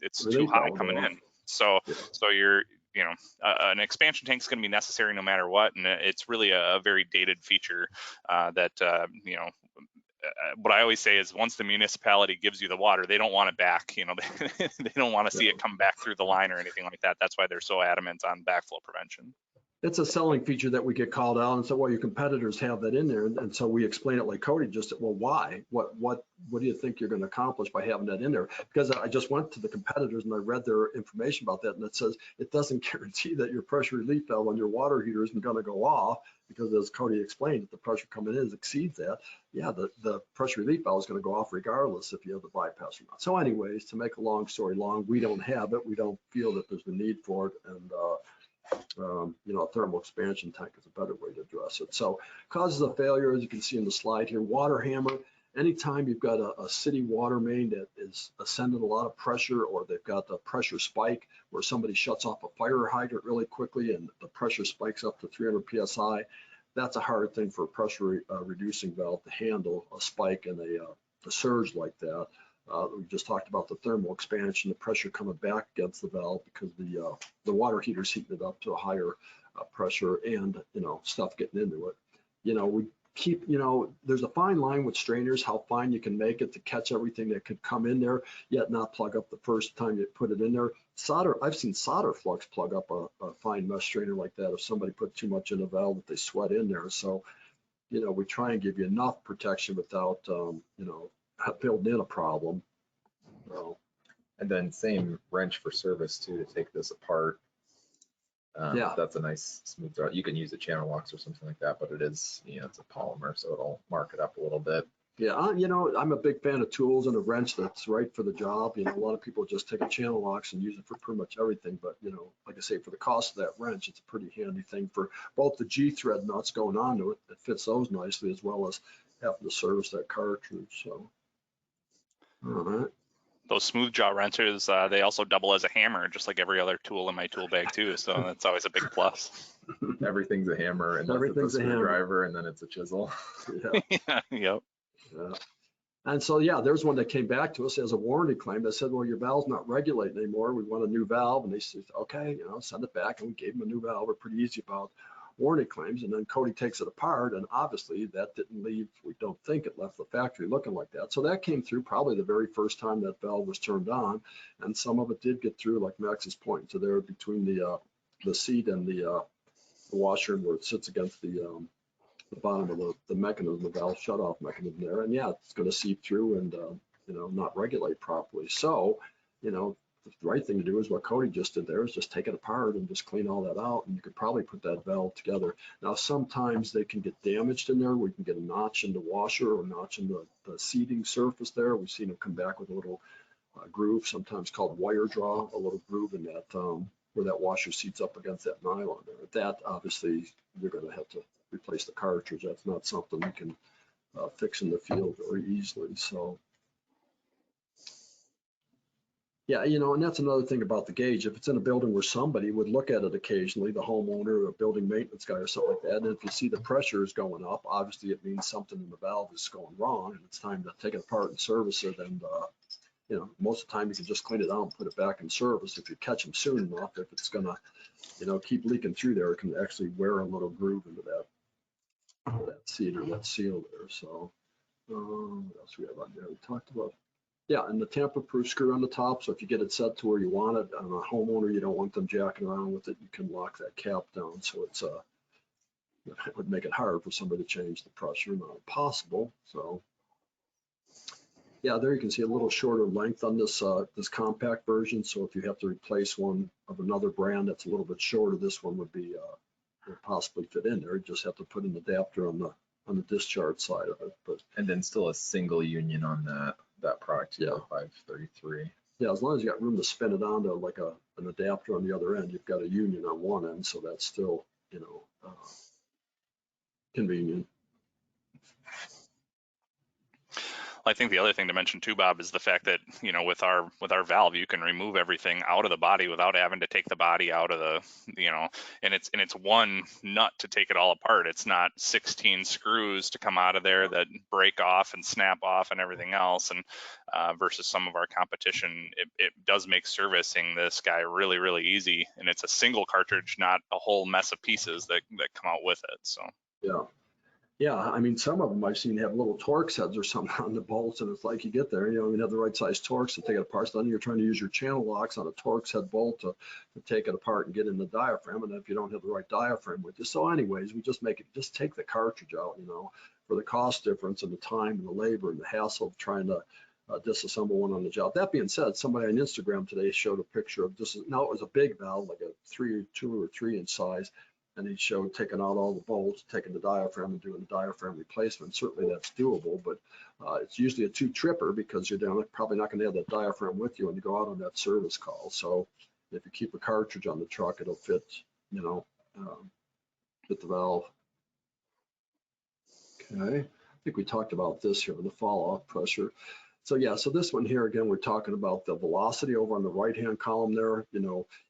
it's too high coming in. So you're an expansion tank is going to be necessary no matter what, and it's really a very dated feature that what I always say is, once the municipality gives you the water, they don't want it back. They don't want to see it come back through the line or anything like that. That's why they're so adamant on backflow prevention. It's a selling feature that we get called out and so, well, your competitors have that in there. And so we explain it like Cody just said, well, why? What do you think you're going to accomplish by having that in there? Because I just went to the competitors and I read their information about that, and it says it doesn't guarantee that your pressure relief valve on your water heater isn't going to go off, because as Cody explained, if the pressure coming in exceeds that, yeah, the pressure relief valve is going to go off regardless if you have the bypass or not. So anyways, to make a long story long, we don't have it. We don't feel that there's a need for it. And a thermal expansion tank is a better way to address it. So causes of failure, as you can see in the slide here, water hammer. Anytime you've got a city water main that is ascending a lot of pressure, or they've got the pressure spike where somebody shuts off a fire hydrant really quickly and the pressure spikes up to 300 PSI, that's a hard thing for a pressure reducing valve to handle, a spike and a surge like that. We just talked about the thermal expansion, the pressure coming back against the valve because the water heater's heating it up to a higher pressure, and stuff getting into it. We keep, there's a fine line with strainers, how fine you can make it to catch everything that could come in there, yet not plug up the first time you put it in there. Solder, I've seen solder flux plug up a fine mesh strainer like that if somebody put too much in a valve that they sweat in there. So, we try and give you enough protection without, building in a problem. And then same wrench for service too, to take this apart. That's a nice smooth thread. You can use a channel locks or something like that, but it is, it's a polymer, so it'll mark it up a little bit. Yeah, I'm a big fan of tools and a wrench that's right for the job. A lot of people just take a channel locks and use it for pretty much everything. But, like I say, for the cost of that wrench, it's a pretty handy thing for both the G-thread nuts going onto it. It fits those nicely, as well as having to service that cartridge. So, all right. those smooth jaw wrenches, they also double as a hammer, just like every other tool in my tool bag too. So that's always a big plus. Everything's a hammer unless Everything's it's a a hammer. screwdriver, and then it's a chisel. Yeah. Yep. Yeah. And so, yeah, there's one that came back to us as a warranty claim that said, well, your valve's not regulating anymore. We want a new valve. And they said, okay, send it back. And we gave them a new valve. We're pretty easy about warranty claims. And then Cody takes it apart. And obviously that didn't leave, we don't think it left the factory looking like that. So that came through probably the very first time that valve was turned on. And some of it did get through, like Max is pointing to there, between the seat and the washer, where it sits against the bottom of the mechanism, the valve shutoff mechanism there. And yeah, it's going to seep through and, not regulate properly. So, the right thing to do is what Cody just did there, is just take it apart and just clean all that out. And you could probably put that valve together. Now, sometimes they can get damaged in there. We can get a notch in the washer or a notch in the seating surface there. We've seen them come back with a little groove, sometimes called wire draw, a little groove in that, where that washer seats up against that nylon there. That, obviously, you're going to have to replace the cartridge. That's not something you can fix in the field very easily. So, yeah, and that's another thing about the gauge. If it's in a building where somebody would look at it occasionally, the homeowner or a building maintenance guy or something like that, and if you see the pressure is going up, obviously it means something in the valve is going wrong, and it's time to take it apart and service it. And most of the time you can just clean it out and put it back in service if you catch them soon enough. If it's gonna, keep leaking through there, it can actually wear a little groove into that seat or that seal there. So what else we have on there? We talked about, yeah, and the tamper-proof screw on the top. So if you get it set to where you want it, on a homeowner, you don't want them jacking around with it, you can lock that cap down. So it's it would make it hard for somebody to change the pressure, not impossible. So yeah, there you can see a little shorter length on this this compact version. So if you have to replace one of another brand that's a little bit shorter, this one would be would possibly fit in there. You just have to put an adapter on the discharge side of it. And then still a single union on that product, yeah, 533. Yeah, as long as you got room to spin it onto like an adapter on the other end, you've got a union on one end, so that's still convenient. I think the other thing to mention too, Bob, is the fact that, with our valve, you can remove everything out of the body without having to take the body out of the, and it's one nut to take it all apart. It's not 16 screws to come out of there that break off and snap off and everything else. And versus some of our competition, it does make servicing this guy really, really easy. And it's a single cartridge, not a whole mess of pieces that come out with it. So yeah. Yeah, I mean, some of them I've seen have little Torx heads or something on the bolts, and it's like you get there, you have the right size Torx to take it apart. So then you're trying to use your channel locks on a Torx head bolt to take it apart and get in the diaphragm. And if you don't have the right diaphragm with you, so anyways, we just take the cartridge out, for the cost difference and the time and the labor and the hassle of trying to disassemble one on the job. That being said, somebody on Instagram today showed a picture of this. Now it was a big valve, like a 2 or 3 inch size. And he showed taking out all the bolts, taking the diaphragm and doing the diaphragm replacement. Certainly that's doable, but it's usually a 2-tripper because you're probably not going to have that diaphragm with you when you go out on that service call. So if you keep a cartridge on the truck, it'll fit, fit the valve. Okay, I think we talked about this here, the fall-off pressure. So yeah, so this one here, again, we're talking about the velocity over on the right-hand column there,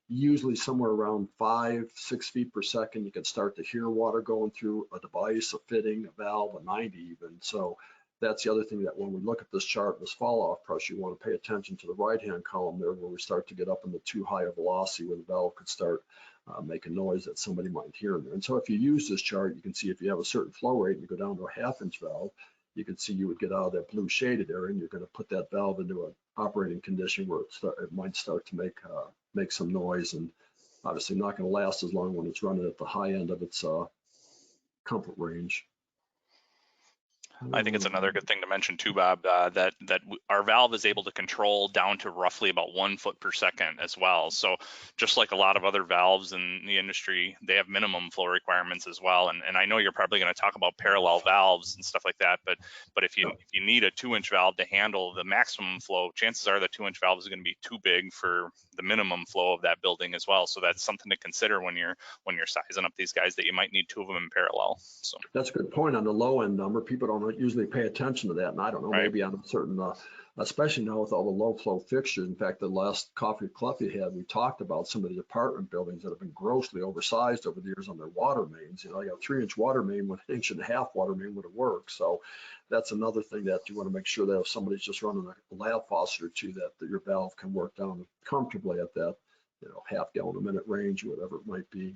usually somewhere around 5-6 feet per second, you can start to hear water going through a device, a fitting, a valve, a 90 even. So that's the other thing, that when we look at this chart, this fall-off pressure, you want to pay attention to the right-hand column there where we start to get up into too high a velocity where the valve could start making noise that somebody might hear in there. And so if you use this chart, you can see if you have a certain flow rate and you go down to a 1/2 inch valve, you can see you would get out of that blue shaded area, and you're going to put that valve into an operating condition where it might start to make some noise, and obviously not going to last as long when it's running at the high end of its comfort range. I think it's another good thing to mention too, Bob, that our valve is able to control down to roughly about 1 foot per second as well. So just like a lot of other valves in the industry, they have minimum flow requirements as well. And I know you're probably going to talk about parallel valves and stuff like that, but if you need a 2-inch valve to handle the maximum flow, chances are the 2-inch valve is going to be too big for the minimum flow of that building as well. So that's something to consider when you're sizing up these guys, that you might need 2 of them in parallel. So that's a good point on the low end number. People don't usually pay attention to that, and I don't know, right. Maybe on a certain especially now with all the low flow fixtures. In fact, the last coffee Caleffi had, we talked about some of the apartment buildings that have been grossly oversized over the years on their water mains. You know, you got a 3-inch water main with an 1.5-inch water main would have worked. So that's another thing that you want to make sure that if somebody's just running a lab faucet or two, that your valve can work down comfortably at that, you know, half gallon a minute range or whatever it might be.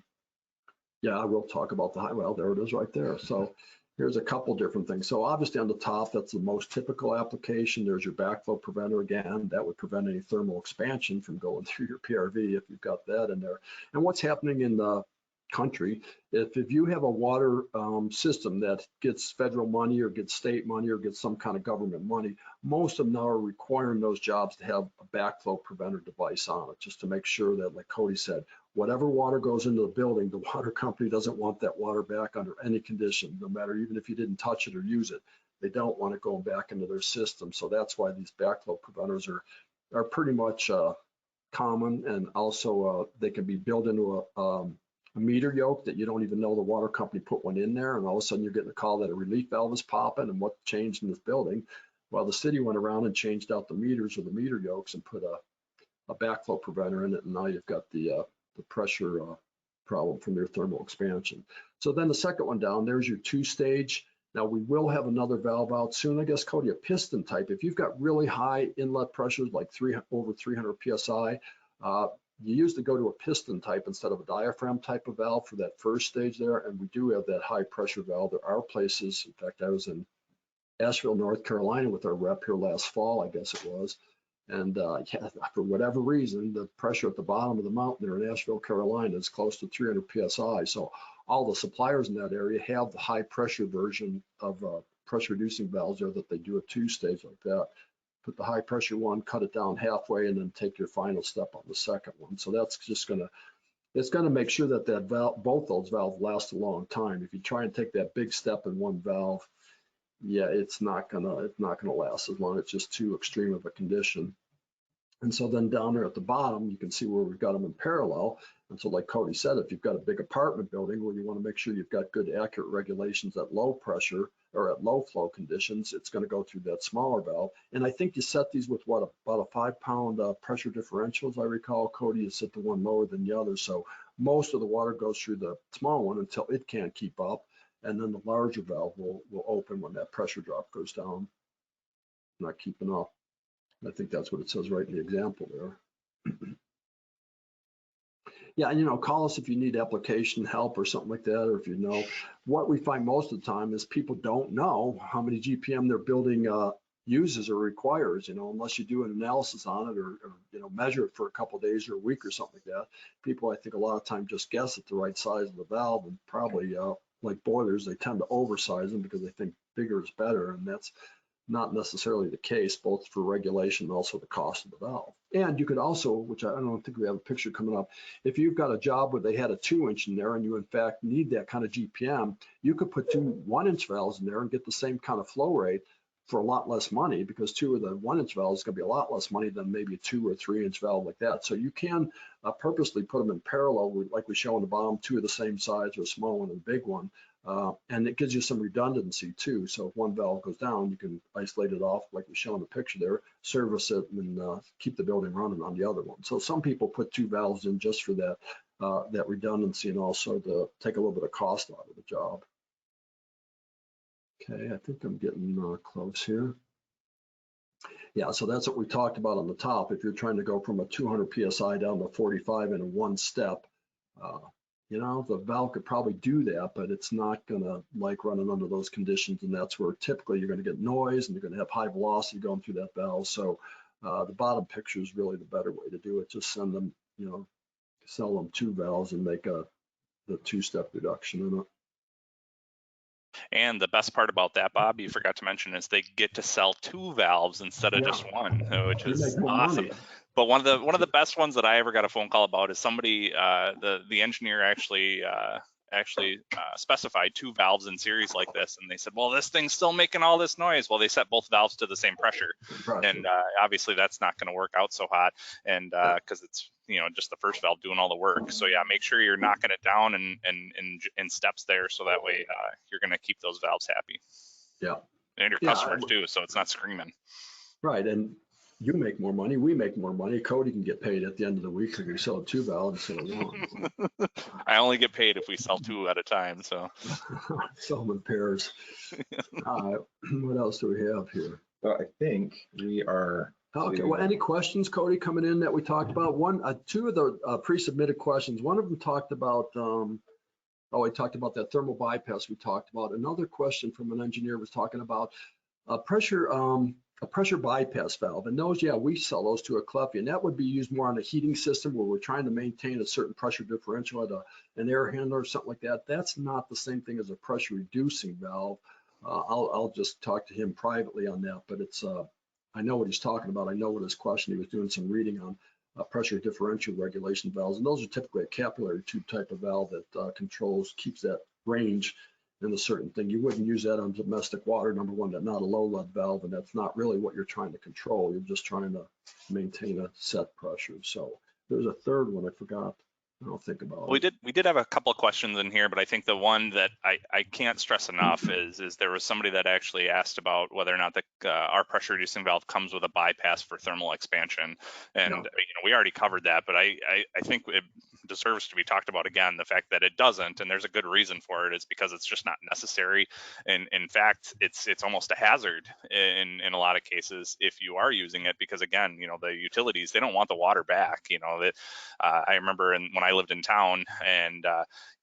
Yeah, I will talk about the high well. There it is right there. So here's a couple different things. So obviously on the top, that's the most typical application. There's your backflow preventer again. That would prevent any thermal expansion from going through your PRV if you've got that in there. And what's happening in the country, if you have a water system that gets federal money or gets state money or gets some kind of government money, most of them now are requiring those jobs to have a backflow preventer device on it, just to make sure that, like Cody said, whatever water goes into the building, the water company doesn't want that water back under any condition, no matter even if you didn't touch it or use it. They don't want it going back into their system. So that's why these backflow preventers are pretty much common, and also they can be built into a meter yoke that you don't even know the water company put one in there, and all of a sudden you're getting a call that a relief valve is popping and what changed in this building. Well, the city went around and changed out the meters or the meter yokes and put a backflow preventer in it, and now you've got the pressure problem from their thermal expansion. So then the second one down, there's your 2-stage. Now we will have another valve out soon, I guess, Cody, a piston type. If you've got really high inlet pressures, like over 300 PSI, you usually go to a piston type instead of a diaphragm type of valve for that first stage there. And we do have that high pressure valve. There are places, in fact, I was in Asheville, North Carolina with our rep here last fall, I guess it was. And yeah, for whatever reason, the pressure at the bottom of the mountain there in Asheville, Carolina is close to 300 PSI. So all the suppliers in that area have the high pressure version of pressure reducing valves there that they do a 2-stage like that. Put the high pressure one, cut it down halfway, and then take your final step on the second one. So that's just it's gonna make sure that valve, both those valves last a long time. If you try and take that big step in one valve, yeah, it's not gonna last as long. It's just too extreme of a condition. And so then down there at the bottom, you can see where we've got them in parallel. And so like Cody said, if you've got a big apartment building where you want to make sure you've got good accurate regulations at low pressure or at low flow conditions, it's going to go through that smaller valve. And I think you set these with what, about a 5-pound pressure differential, as I recall. Cody, you set the one lower than the other. So most of the water goes through the small one until it can't keep up. And then the larger valve will open when that pressure drop goes down, not keeping up. I think that's what it says right in the example there. Yeah, and call us if you need application help or something like that, or if you know. What we find most of the time is people don't know how many GPM their building uses or requires, unless you do an analysis on it or measure it for a couple of days or a week or something like that. People, I think, a lot of time just guess at the right size of the valve, and probably like boilers, they tend to oversize them because they think bigger is better, and that's not necessarily the case, both for regulation and also the cost of the valve. And you could also, which I don't think we have a picture coming up, if you've got a job where they had a 2-inch in there and you in fact need that kind of GPM, you could put 2 1-inch valves in there and get the same kind of flow rate for a lot less money, because 2 of the 1-inch valves is going to be a lot less money than maybe a 2 or 3-inch valve like that. So you can purposely put them in parallel, like we show on the bottom, 2 of the same size, or a small one and a big one. And it gives you some redundancy too. So if one valve goes down, you can isolate it off like we show in the picture there, service it, and keep the building running on the other one. So some people put 2 valves in just for that, that redundancy, and also to take a little bit of cost out of the job. Okay, I think I'm getting close here. Yeah, so that's what we talked about on the top. If you're trying to go from a 200 PSI down to 45 in one step, the valve could probably do that, but it's not gonna like running under those conditions. And that's where typically you're gonna get noise and you're gonna have high velocity going through that valve. So the bottom picture is really the better way to do it. Just send them, sell them 2 valves and make the 2-step reduction in it. And the best part about that, Bob, you forgot to mention, is they get to sell 2 valves instead of just one, which is awesome. Money. But one of the best ones that I ever got a phone call about is somebody, the engineer actually specified 2 valves in series like this, and they said, well, this thing's still making all this noise. Well, they set both valves to the same pressure, and obviously that's not going to work out so hot, and because it's just the first valve doing all the work. So yeah, make sure you're knocking it down in steps there, so that way you're going to keep those valves happy. Yeah, and your customers too, so it's not screaming. Right, and you make more money, we make more money. Cody can get paid at the end of the week if we sell a 2-valve instead of one. I only get paid if we sell 2 at a time. So Sell them in pairs. What else do we have here? So I think we are. Okay, well, any questions, Cody, coming in that we talked about? Two of the pre-submitted questions, one of them talked about, we talked about that thermal bypass we talked about. Another question from an engineer was talking about a pressure bypass valve. And those, yeah, we sell those to a Caleffi, and that would be used more on a heating system where we're trying to maintain a certain pressure differential at an air handler or something like that. That's not the same thing as a pressure reducing valve. I'll just talk to him privately on that, but it's, I know what he's talking about. I know what his question, he was doing some reading on pressure differential regulation valves. And those are typically a capillary tube type of valve that keeps that range in a certain thing. You wouldn't use that on domestic water, number one. That's not a low lead valve, and that's not really what you're trying to control. You're just trying to maintain a set pressure. So there's a third one I forgot. I'll think about it. we did have a couple of questions in here, but I think the one that I can't stress enough is there was somebody that actually asked about whether or not our pressure reducing valve comes with a bypass for thermal expansion. And we already covered that, but I think it deserves to be talked about again. The fact that it doesn't, and there's a good reason for it, is because it's just not necessary. And in fact, it's almost a hazard in a lot of cases if you are using it, because again, the utilities, they don't want the water back. I remember when I lived in town and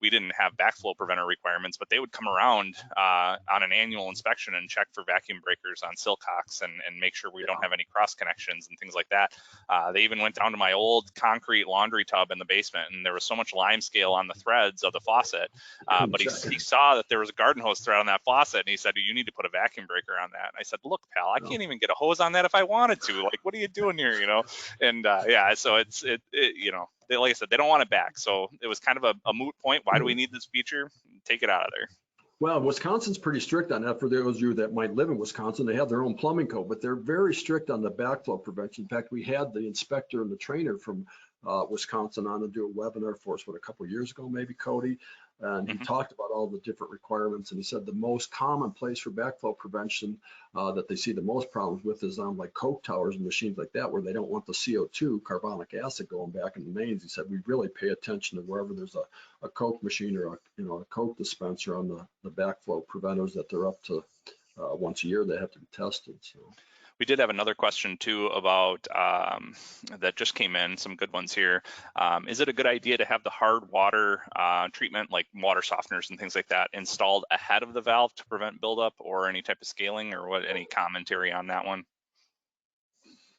we didn't have backflow preventer requirements, but they would come around on an annual inspection and check for vacuum breakers on sillcocks and make sure we don't have any cross connections and things like that. They even went down to my old concrete laundry tub in the basement, and there was so much lime scale on the threads of the faucet. But he saw that there was a garden hose thread on that faucet, and he said, "You need to put a vacuum breaker on that." And I said, "Look, pal, I can't even get a hose on that if I wanted to. Like, what are you doing here?" And so it's like I said, they don't want it back. So it was kind of a moot point. Why do we need this feature? Take it out of there. Well, Wisconsin's pretty strict on that. For those of you that might live in Wisconsin, they have their own plumbing code, but they're very strict on the backflow prevention. In fact, we had the inspector and the trainer from Wisconsin on to do a webinar for us, a couple of years ago, maybe, Cody. And he talked about all the different requirements. And he said the most common place for backflow prevention that they see the most problems with is on like coke towers and machines like that, where they don't want the CO2, carbonic acid, going back in the mains. He said we really pay attention to wherever there's a coke machine or a coke dispenser on the backflow preventers, that they're up to once a year they have to be tested. So. We did have another question too about that just came in, some good ones here. Is it a good idea to have the hard water treatment, like water softeners and things like that, installed ahead of the valve to prevent buildup or any type of scaling, or any commentary on that one?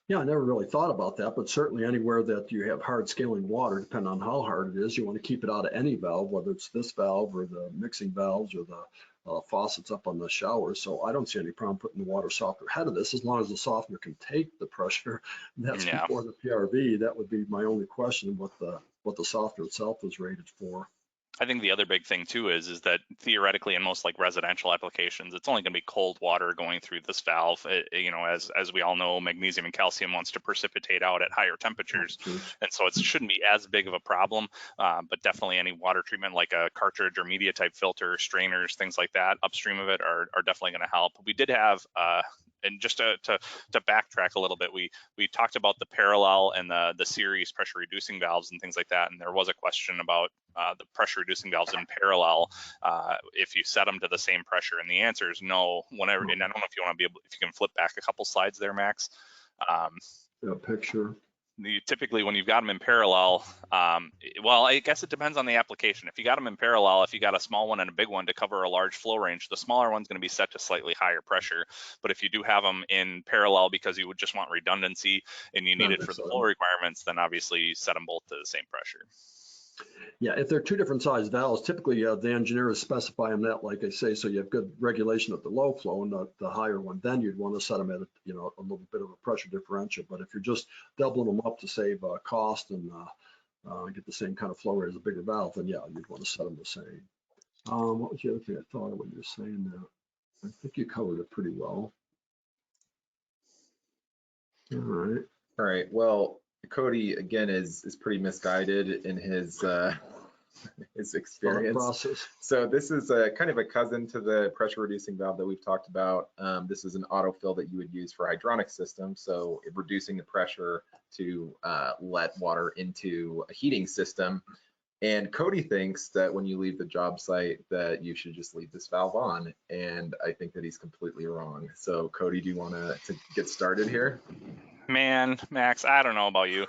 Yeah, I never really thought about that, but certainly anywhere that you have hard scaling water, depending on how hard it is, you want to keep it out of any valve, whether it's this valve or the mixing valves or the faucets up on the shower. So I don't see any problem putting the water softener ahead of this, as long as the softener can take the pressure. That's before the PRV. That would be my only question, what the softener itself is rated for. I think the other big thing too is that theoretically in most like residential applications, it's only going to be cold water going through this valve. As we all know, magnesium and calcium wants to precipitate out at higher temperatures, and so it shouldn't be as big of a problem. But definitely any water treatment like a cartridge or media type filter, strainers, things like that upstream of it are definitely going to help. We did have and just to backtrack a little bit, we talked about the parallel and the series pressure reducing valves and things like that, and there was a question about the pressure reducing valves in parallel if you set them to the same pressure, and the answer is no. Whenever, and I don't know if you want to if you can flip back a couple slides there, Max. Picture. Typically when you've got them in parallel, well, I guess it depends on the application. If you got them in parallel, if you got a small one and a big one to cover a large flow range, the smaller one's going to be set to slightly higher pressure. But if you do have them in parallel because you would just want redundancy and you need it for the flow requirements, then obviously you set them both to the same pressure. Yeah, if they're two different size valves, typically the engineers specify them that, like I say, so you have good regulation of the low flow and the higher one, then you'd want to set them at a little bit of a pressure differential. But if you're just doubling them up to save cost and get the same kind of flow rate as a bigger valve, then yeah, you'd want to set them the same. What was the other thing I thought of when you were saying that? I think you covered it pretty well. All right. Well, Cody again is pretty misguided in his his Thought experience. process. So this is a kind of a cousin to the pressure reducing valve that we've talked about. This is an AutoFill that you would use for hydronic systems. So reducing the pressure to let water into a heating system. And Cody thinks that when you leave the job site that you should just leave this valve on. And I think that he's completely wrong. So Cody, do you want to get started here? Man, Max, I don't know about you.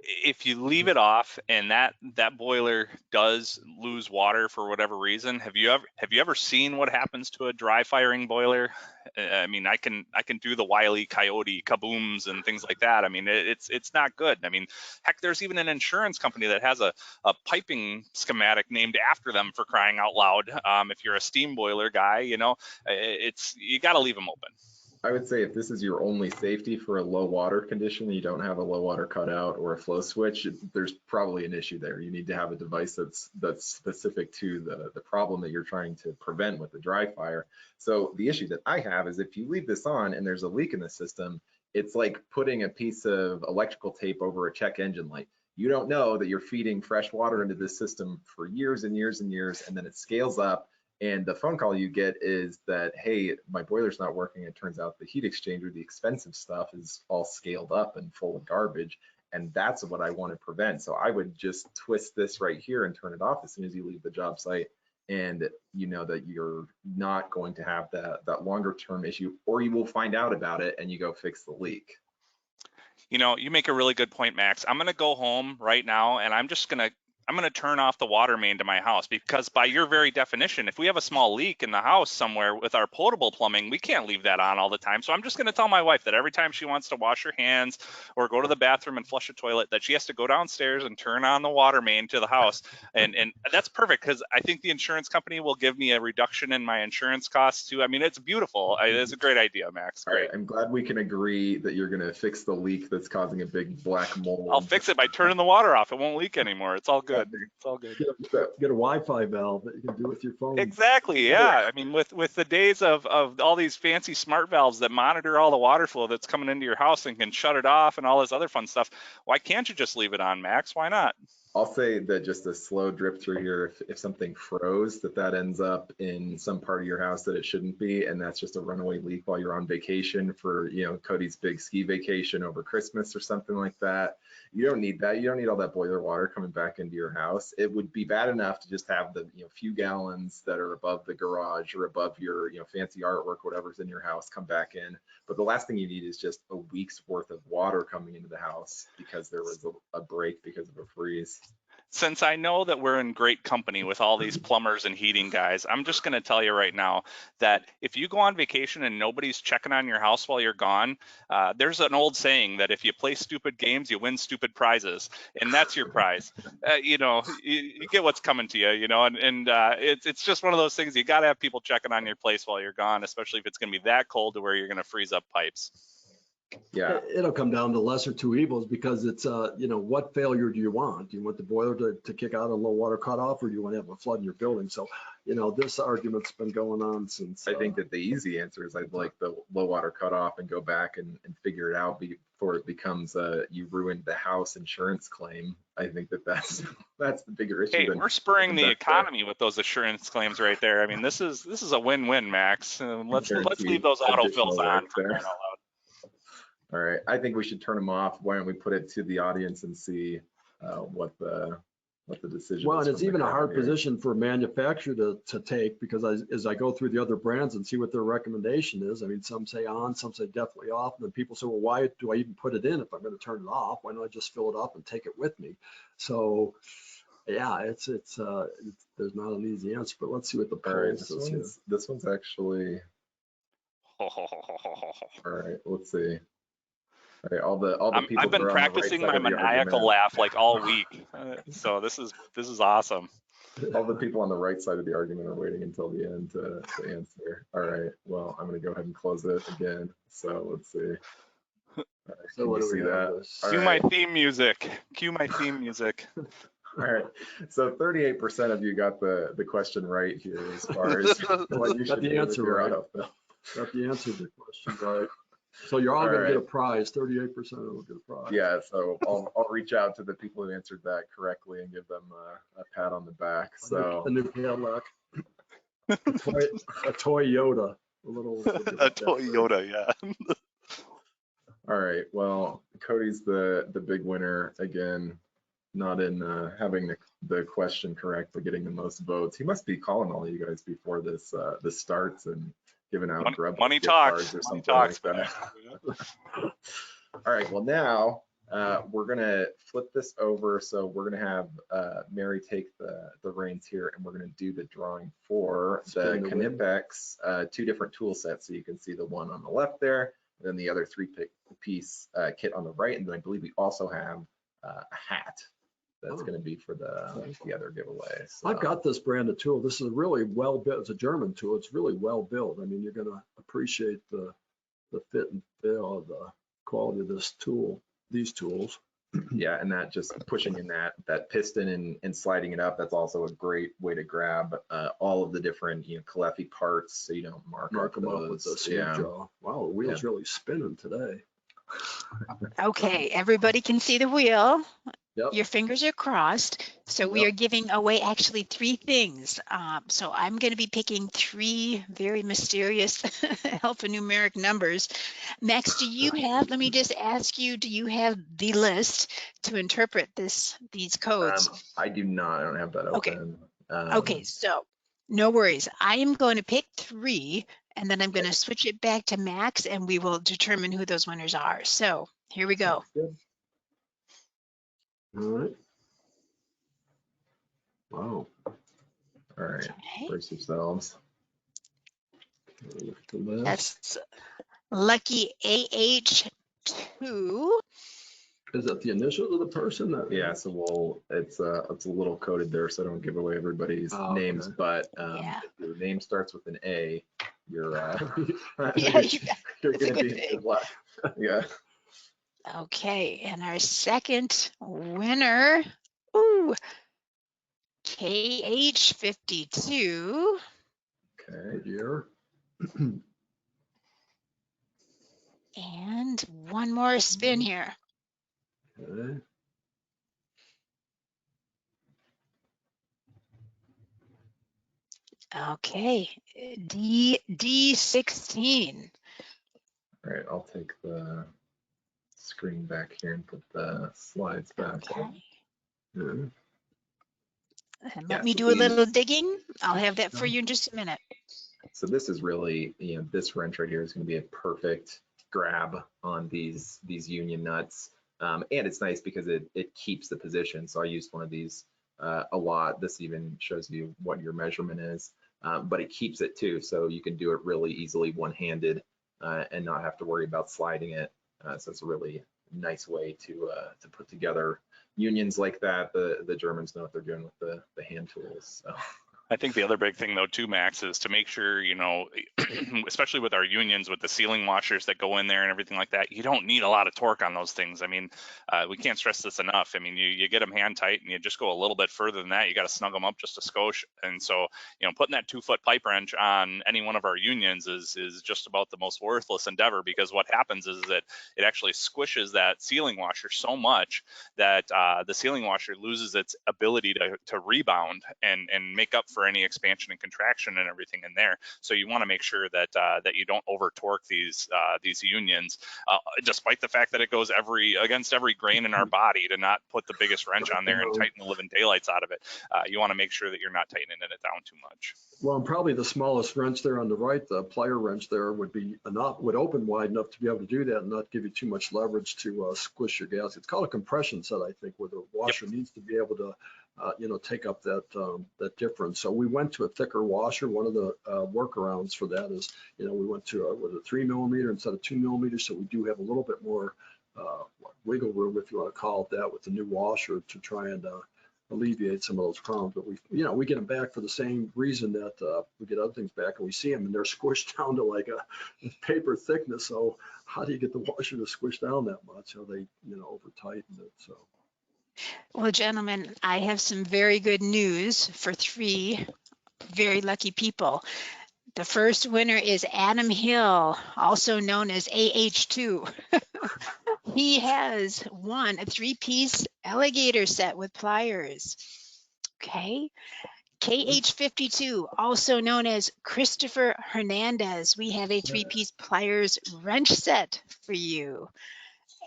If you leave it off and that boiler does lose water for whatever reason, have you ever seen what happens to a dry firing boiler? I mean, I can do the Wile E. Coyote kabooms and things like that. I mean, it's not good. I mean, heck, there's even an insurance company that has a piping schematic named after them, for crying out loud. If you're a steam boiler guy, you know, you got to leave them open. I would say if this is your only safety for a low water condition, you don't have a low water cutout or a flow switch, there's probably an issue there. You need to have a device that's specific to the problem that you're trying to prevent with the dry fire. So the issue that I have is if you leave this on and there's a leak in the system, it's like putting a piece of electrical tape over a check engine light. You don't know that you're feeding fresh water into this system for years and years and years, and then it scales up. And the phone call you get is that, hey, my boiler's not working. It turns out the heat exchanger, the expensive stuff, is all scaled up and full of garbage. And that's what I want to prevent. So I would just twist this right here and turn it off as soon as you leave the job site. And you know that you're not going to have that longer term issue, or you will find out about it and you go fix the leak. You know, you make a really good point, Max. I'm going to go home right now and I'm going to turn off the water main to my house, because by your very definition, if we have a small leak in the house somewhere with our potable plumbing, we can't leave that on all the time. So I'm just going to tell my wife that every time she wants to wash her hands or go to the bathroom and flush a toilet, that she has to go downstairs and turn on the water main to the house. And that's perfect, because I think the insurance company will give me a reduction in my insurance costs too. I mean, it's beautiful. It's a great idea, Max. Great. All right, I'm glad we can agree that you're going to fix the leak that's causing a big black mold. I'll fix it by turning the water off. It won't leak anymore. It's all good. It's all good. Get a Wi-Fi valve that you can do with your phone. Exactly. Yeah. I mean, with the days of all these fancy smart valves that monitor all the water flow that's coming into your house and can shut it off and all this other fun stuff, why can't you just leave it on, Max? Why not? I'll say that just a slow drip through here, if something froze, that ends up in some part of your house that it shouldn't be, and that's just a runaway leak while you're on vacation for, you know, Cody's big ski vacation over Christmas or something like that. You don't need that. You don't need all that boiler water coming back into your house. It would be bad enough to just have the, you know, few gallons that are above the garage or above your, you know, fancy artwork, whatever's in your house, come back in. But the last thing you need is just a week's worth of water coming into the house because there was a break because of a freeze. Since I know that we're in great company with all these plumbers and heating guys, I'm just going to tell you right now that if you go on vacation and nobody's checking on your house while you're gone, there's an old saying that if you play stupid games, you win stupid prizes, and that's your prize. You know, you get what's coming to you, you know, and it's just one of those things. You got to have people checking on your place while you're gone, especially if it's going to be that cold to where you're going to freeze up pipes. Yeah, it'll come down to lesser two evils, because it's you know, what failure do you want? Do you want the boiler to kick out a low water cutoff, or do you want to have a flood in your building? So, you know, this argument's been going on since. I think that the easy answer is I'd like the low water cutoff and go back and figure it out before it becomes you ruined the house insurance claim. I think that's the bigger issue. Hey, we're spurring the economy with those insurance claims right there. I mean, this is a win-win, Max. Let's leave those autofills on. For crying out loud. All right, I think we should turn them off. Why don't we put it to the audience and see what the decision well, is. and it's even a hard here. position for a manufacturer to take, because as I go through the other brands and see what their recommendation is, I mean, some say on, some say definitely off, and then people say, well, why do I even put it in if I'm going to turn it off? Why don't I just fill it up and take it with me? So yeah, it's there's not an easy answer, but let's see what the poll says here. This one's actually all right. Let's see. All right, all the people. I've been practicing my maniacal laugh like all week, so this is awesome. All the people on the right side of the argument are waiting until the end to answer. All right, well, I'm going to go ahead and close it again. So let's see. All right, so what do we that? Cue my theme music. Cue my theme music. All right, so 38% of you got the question right here as far as what you should the answer right. AutoFill. Got the answer to the question right. So you're all All gonna get a right. prize, 38% will get a prize. Yeah, so I'll reach out to the people who answered that correctly and give them a pat on the back. So A new Cadillac, a toy Yoda, a little. A Toyota, yeah. all right, well, Cody's the big winner again, not in having the question correct, but getting the most votes. He must be calling all you guys before this starts and giving out Money gift talks. cards or Money something talks, like that. All right, well now we're gonna flip this over. So we're gonna have Mary take the reins here, and we're gonna do the drawing for the Knipex 2 different tool sets. So you can see the one on the left there, and then the other 3-piece kit on the right. And then I believe we also have a hat that's gonna be for the other giveaway. So. I've got this brand of tool. This is a really well built. It's a German tool. It's really well built. I mean, you're gonna appreciate the fit and feel of the quality of this tool, these tools. Yeah, and that just pushing in that piston and sliding it up, that's also a great way to grab all of the different Caleffi parts, so you don't mark them up with the sweep jaw. Wow, the wheel's really spinning today. Okay, everybody can see the wheel. Yep. Your fingers are crossed. So we are giving away actually 3 things. So I'm going to be picking 3 very mysterious alphanumeric numbers. Max, do you have, let me just ask you, do you have the list to interpret these codes? I do not. I don't have that open. Okay, so no worries. I am going to pick 3, and then I'm going to switch it back to Max, and we will determine who those winners are. So here we go. Good. All right. Wow. All right. Okay. Brace yourselves. That's lucky AH2. Is that the initials of the person? Yeah, so it's a little coded there, so I don't give away everybody's names. Okay. But if your name starts with an A, you're You're gonna be in good luck. Yeah. Okay, and our second winner, ooh, KH52. Okay. Good year. And one more spin here. Okay. Okay, D16. All right, I'll take the screen back here and put the slides back. Okay. Yeah. And let me do a little digging. I'll have that for you in just a minute. So this is really, this wrench right here is going to be a perfect grab on these union nuts. And it's nice because it keeps the position. So I used one of these a lot. This even shows you what your measurement is, but it keeps it too. So you can do it really easily one-handed and not have to worry about sliding it. So it's a really nice way to put together unions like that. The Germans know what they're doing with the hand tools. So. I think the other big thing though too, Max, is to make sure, especially with our unions, with the sealing washers that go in there and everything like that, you don't need a lot of torque on those things. I mean, we can't stress this enough. I mean, you get them hand tight and you just go a little bit further than that. You got to snug them up just a skosh. And so, putting that 2-foot pipe wrench on any one of our unions is just about the most worthless endeavor, because what happens is that it actually squishes that sealing washer so much that the sealing washer loses its ability to rebound and make up for any expansion and contraction and everything in there. So you want to make sure that that you don't over torque these unions, despite the fact that it goes against every grain in our body to not put the biggest wrench on there and tighten the living daylights out of it. You want to make sure that you're not tightening it down too much. Well, and probably the smallest wrench there on the right, the plier wrench there would open wide enough to be able to do that and not give you too much leverage to squish your gas. It's called a compression set, I think, where the washer needs to be able to take up that difference. So we went to a thicker washer. One of the workarounds for that is, we went to a 3 millimeter instead of 2 millimeters. So we do have a little bit more wiggle room, if you want to call it that, with the new washer to try and alleviate some of those problems. But we get them back for the same reason that we get other things back, and we see them and they're squished down to like a paper thickness. So how do you get the washer to squish down that much? So they, over tighten it. So. Well, gentlemen, I have some very good news for 3 very lucky people. The first winner is Adam Hill, also known as AH2. He has won a 3-piece alligator set with pliers. Okay. KH52, also known as Christopher Hernandez. We have a 3-piece pliers wrench set for you.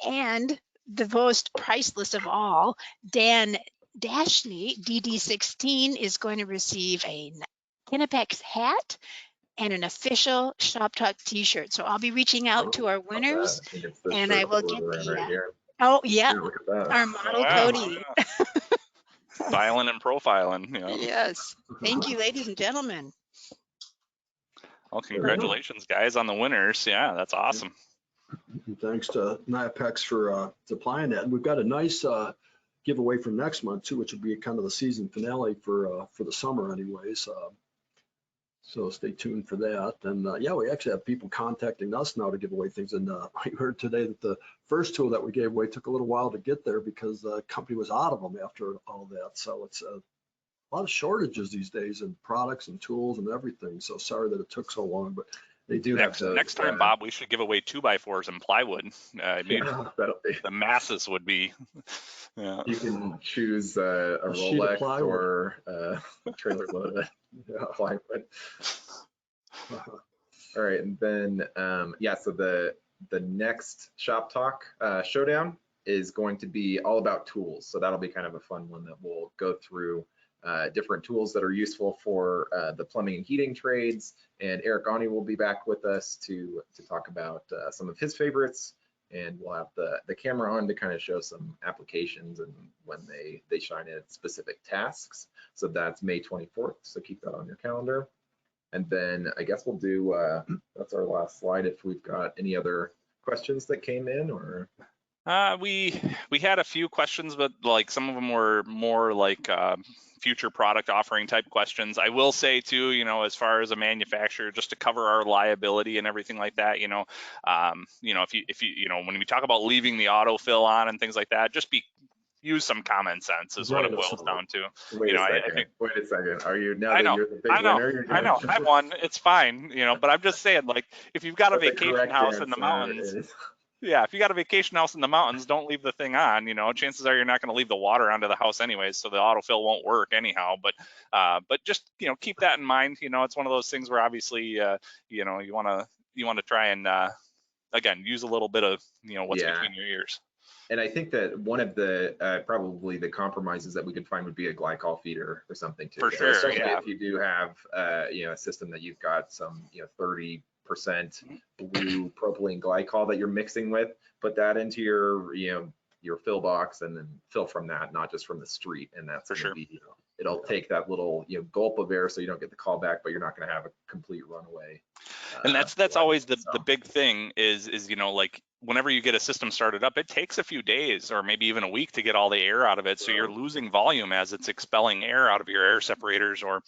And the most priceless of all, Dan Dashney, DD16, is going to receive a Kennepex hat and an official Shop Talk t-shirt. So I'll be reaching out to our winners, I think it's the and shirt I will that get we're wearing the, right here. oh yeah, Yeah, look at that. our Oh, model yeah, Cody. yeah. Styling and profiling, you know. Yes. Thank you, ladies and gentlemen. Well, congratulations, guys, on the winners. Yeah, that's awesome. And thanks to Niapex for supplying that. And we've got a nice giveaway for next month too, which will be kind of the season finale for the summer anyways. So stay tuned for that. And yeah, we actually have people contacting us now to give away things. And I heard today that the first tool that we gave away took a little while to get there because the company was out of them after all that. So it's a lot of shortages these days in products and tools and everything. So sorry that it took so long, but they do Next- have Next time, Bob, we should give away 2x4s and plywood. Yeah, that'll be. The masses would be. Yeah. You can choose a A sheet of Rolex plywood. or a trailer load of Yeah. plywood. All right, and then yeah, so the next Shop Talk Showdown is going to be all about tools. So that'll be kind of a fun one that we'll go through different tools that are useful for the plumbing and heating trades. And Eric Ani will be back with us to talk about some of his favorites. And we'll have the camera on to kind of show some applications and when they shine at specific tasks. So that's May 24th. So keep that on your calendar. And then I guess we'll do, that's our last slide. If we've got any other questions that came in or. We had a few questions, but like some of them were more like future product offering type questions. I will say too, you know, as far as a manufacturer, just to cover our liability and everything like that, you know, if you know, when we talk about leaving the autofill on and things like that, just use some common sense is what it boils down to. Wait You know, a second. I think, Wait a second. Are you now I that know, you're the big I know, winner? You're I know, I won. It's fine, you know, but I'm just saying, like, if you've got a But the vacation correct house in the answer mountains, is- yeah, if you got a vacation house in the mountains, don't leave the thing on. You know, chances are you're not going to leave the water onto the house anyways, so the autofill won't work anyhow. But just, you know, keep that in mind. You know, it's one of those things where obviously, you know, you want to try and again use a little bit of, you know, what's Yeah. between your ears. And I think that one of the probably the compromises that we could find would be a glycol feeder or something too. For So sure, especially yeah. if you do have you know, a system that you've got some, you know, 30% blue propylene glycol that you're mixing with, put that into your, you know, your fill box and then fill from that, not just from the street. And that's For gonna sure. be, you know, it'll take that little, you know, gulp of air so you don't get the call back, but you're not going to have a complete runaway. And that's always the big thing is, you know, like whenever you get a system started up, it takes a few days or maybe even a week to get all the air out of it. So you're losing volume as it's expelling air out of your air separators, or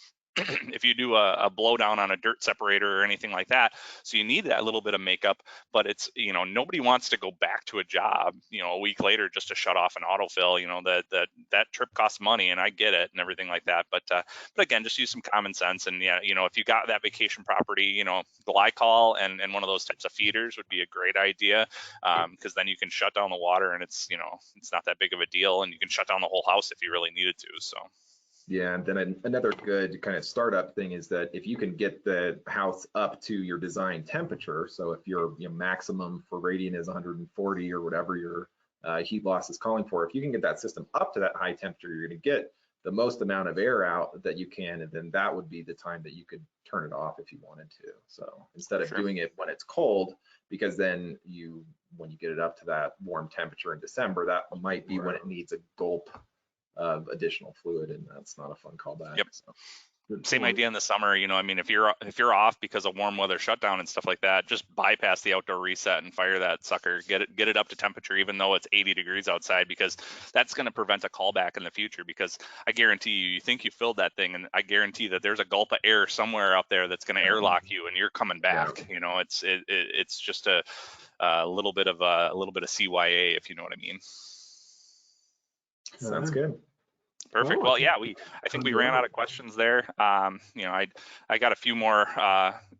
if you do a blowdown on a dirt separator or anything like that. So you need that little bit of makeup, but it's, you know, nobody wants to go back to a job, you know, a week later just to shut off an autofill. You know, that trip costs money, and I get it and everything like that. But again, just use some common sense. And yeah, you know, if you got that vacation property, you know, glycol and one of those types of feeders would be a great idea, because then you can shut down the water and it's, you know, it's not that big of a deal, and you can shut down the whole house if you really needed to. So. Yeah, and then another good kind of startup thing is that if you can get the house up to your design temperature, so if your, you know, maximum for radiant is 140 or whatever your heat loss is calling for, if you can get that system up to that high temperature, you're going to get the most amount of air out that you can, and then that would be the time that you could turn it off if you wanted to. So instead of doing it when it's cold, because then when you get it up to that warm temperature in December, that might be when it needs a gulp of additional fluid, and that's not a fun callback. Yep. So. Same idea in the summer. You know, I mean, if you're off because of warm weather shutdown and stuff like that, just bypass the outdoor reset and fire that sucker. Get it up to temperature, even though it's 80 degrees outside, because that's going to prevent a callback in the future. Because I guarantee you think you filled that thing, and I guarantee that there's a gulp of air somewhere out there that's going to airlock you, and you're coming back. You know, it's just a little bit of CYA, if you know what I mean. Sounds good. Perfect. Oh, Well, yeah, I think we ran out of questions there. You know, I got a few more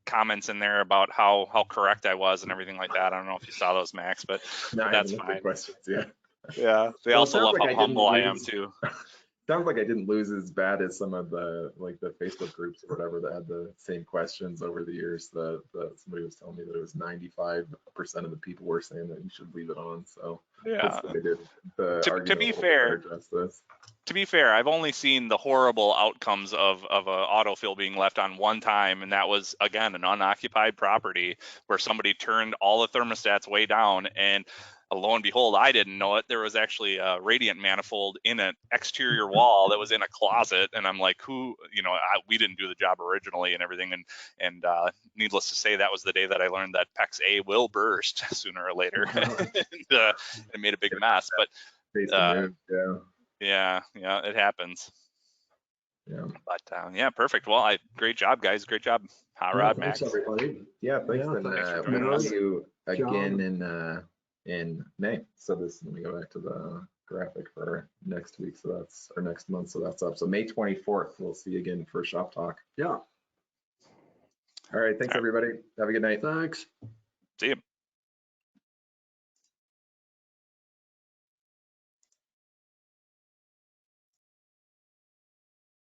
comments in there about how correct I was and everything like that. I don't know if you saw those, Max, but No, I that's haven't looked at fine. questions yet. Yeah. They Well, it also sounds love like how I didn't humble I am lose. too. Sounds like I didn't lose as bad as some of the Facebook groups or whatever that had the same questions over the years. That somebody was telling me that it was 95% of the people were saying that you should leave it on. So Yeah. hopefully I did the To argument be a little fair, better justice. to be fair, I've only seen the horrible outcomes of a autofill being left on one time, and that was, again, an unoccupied property where somebody turned all the thermostats way down, and lo and behold, I didn't know it. There was actually a radiant manifold in an exterior wall that was in a closet, and I'm like, we didn't do the job originally and everything, and needless to say, that was the day that I learned that PEX A will burst sooner or later, and it made a big mess. But Face the move, yeah, it happens. yeah. But yeah, perfect. Well, great job, guys. Great job, Hot Yeah, Rod, thanks, Max. everybody. Yeah, thanks. Yeah, And thanks for we'll joining us. see you again John. in May. So let me go back to the graphic for next week. So that's our next month. So that's up. So May 24th, we'll see you again for Shop Talk. Yeah, All right. Thanks, everybody. Have a good night. thanks. See you.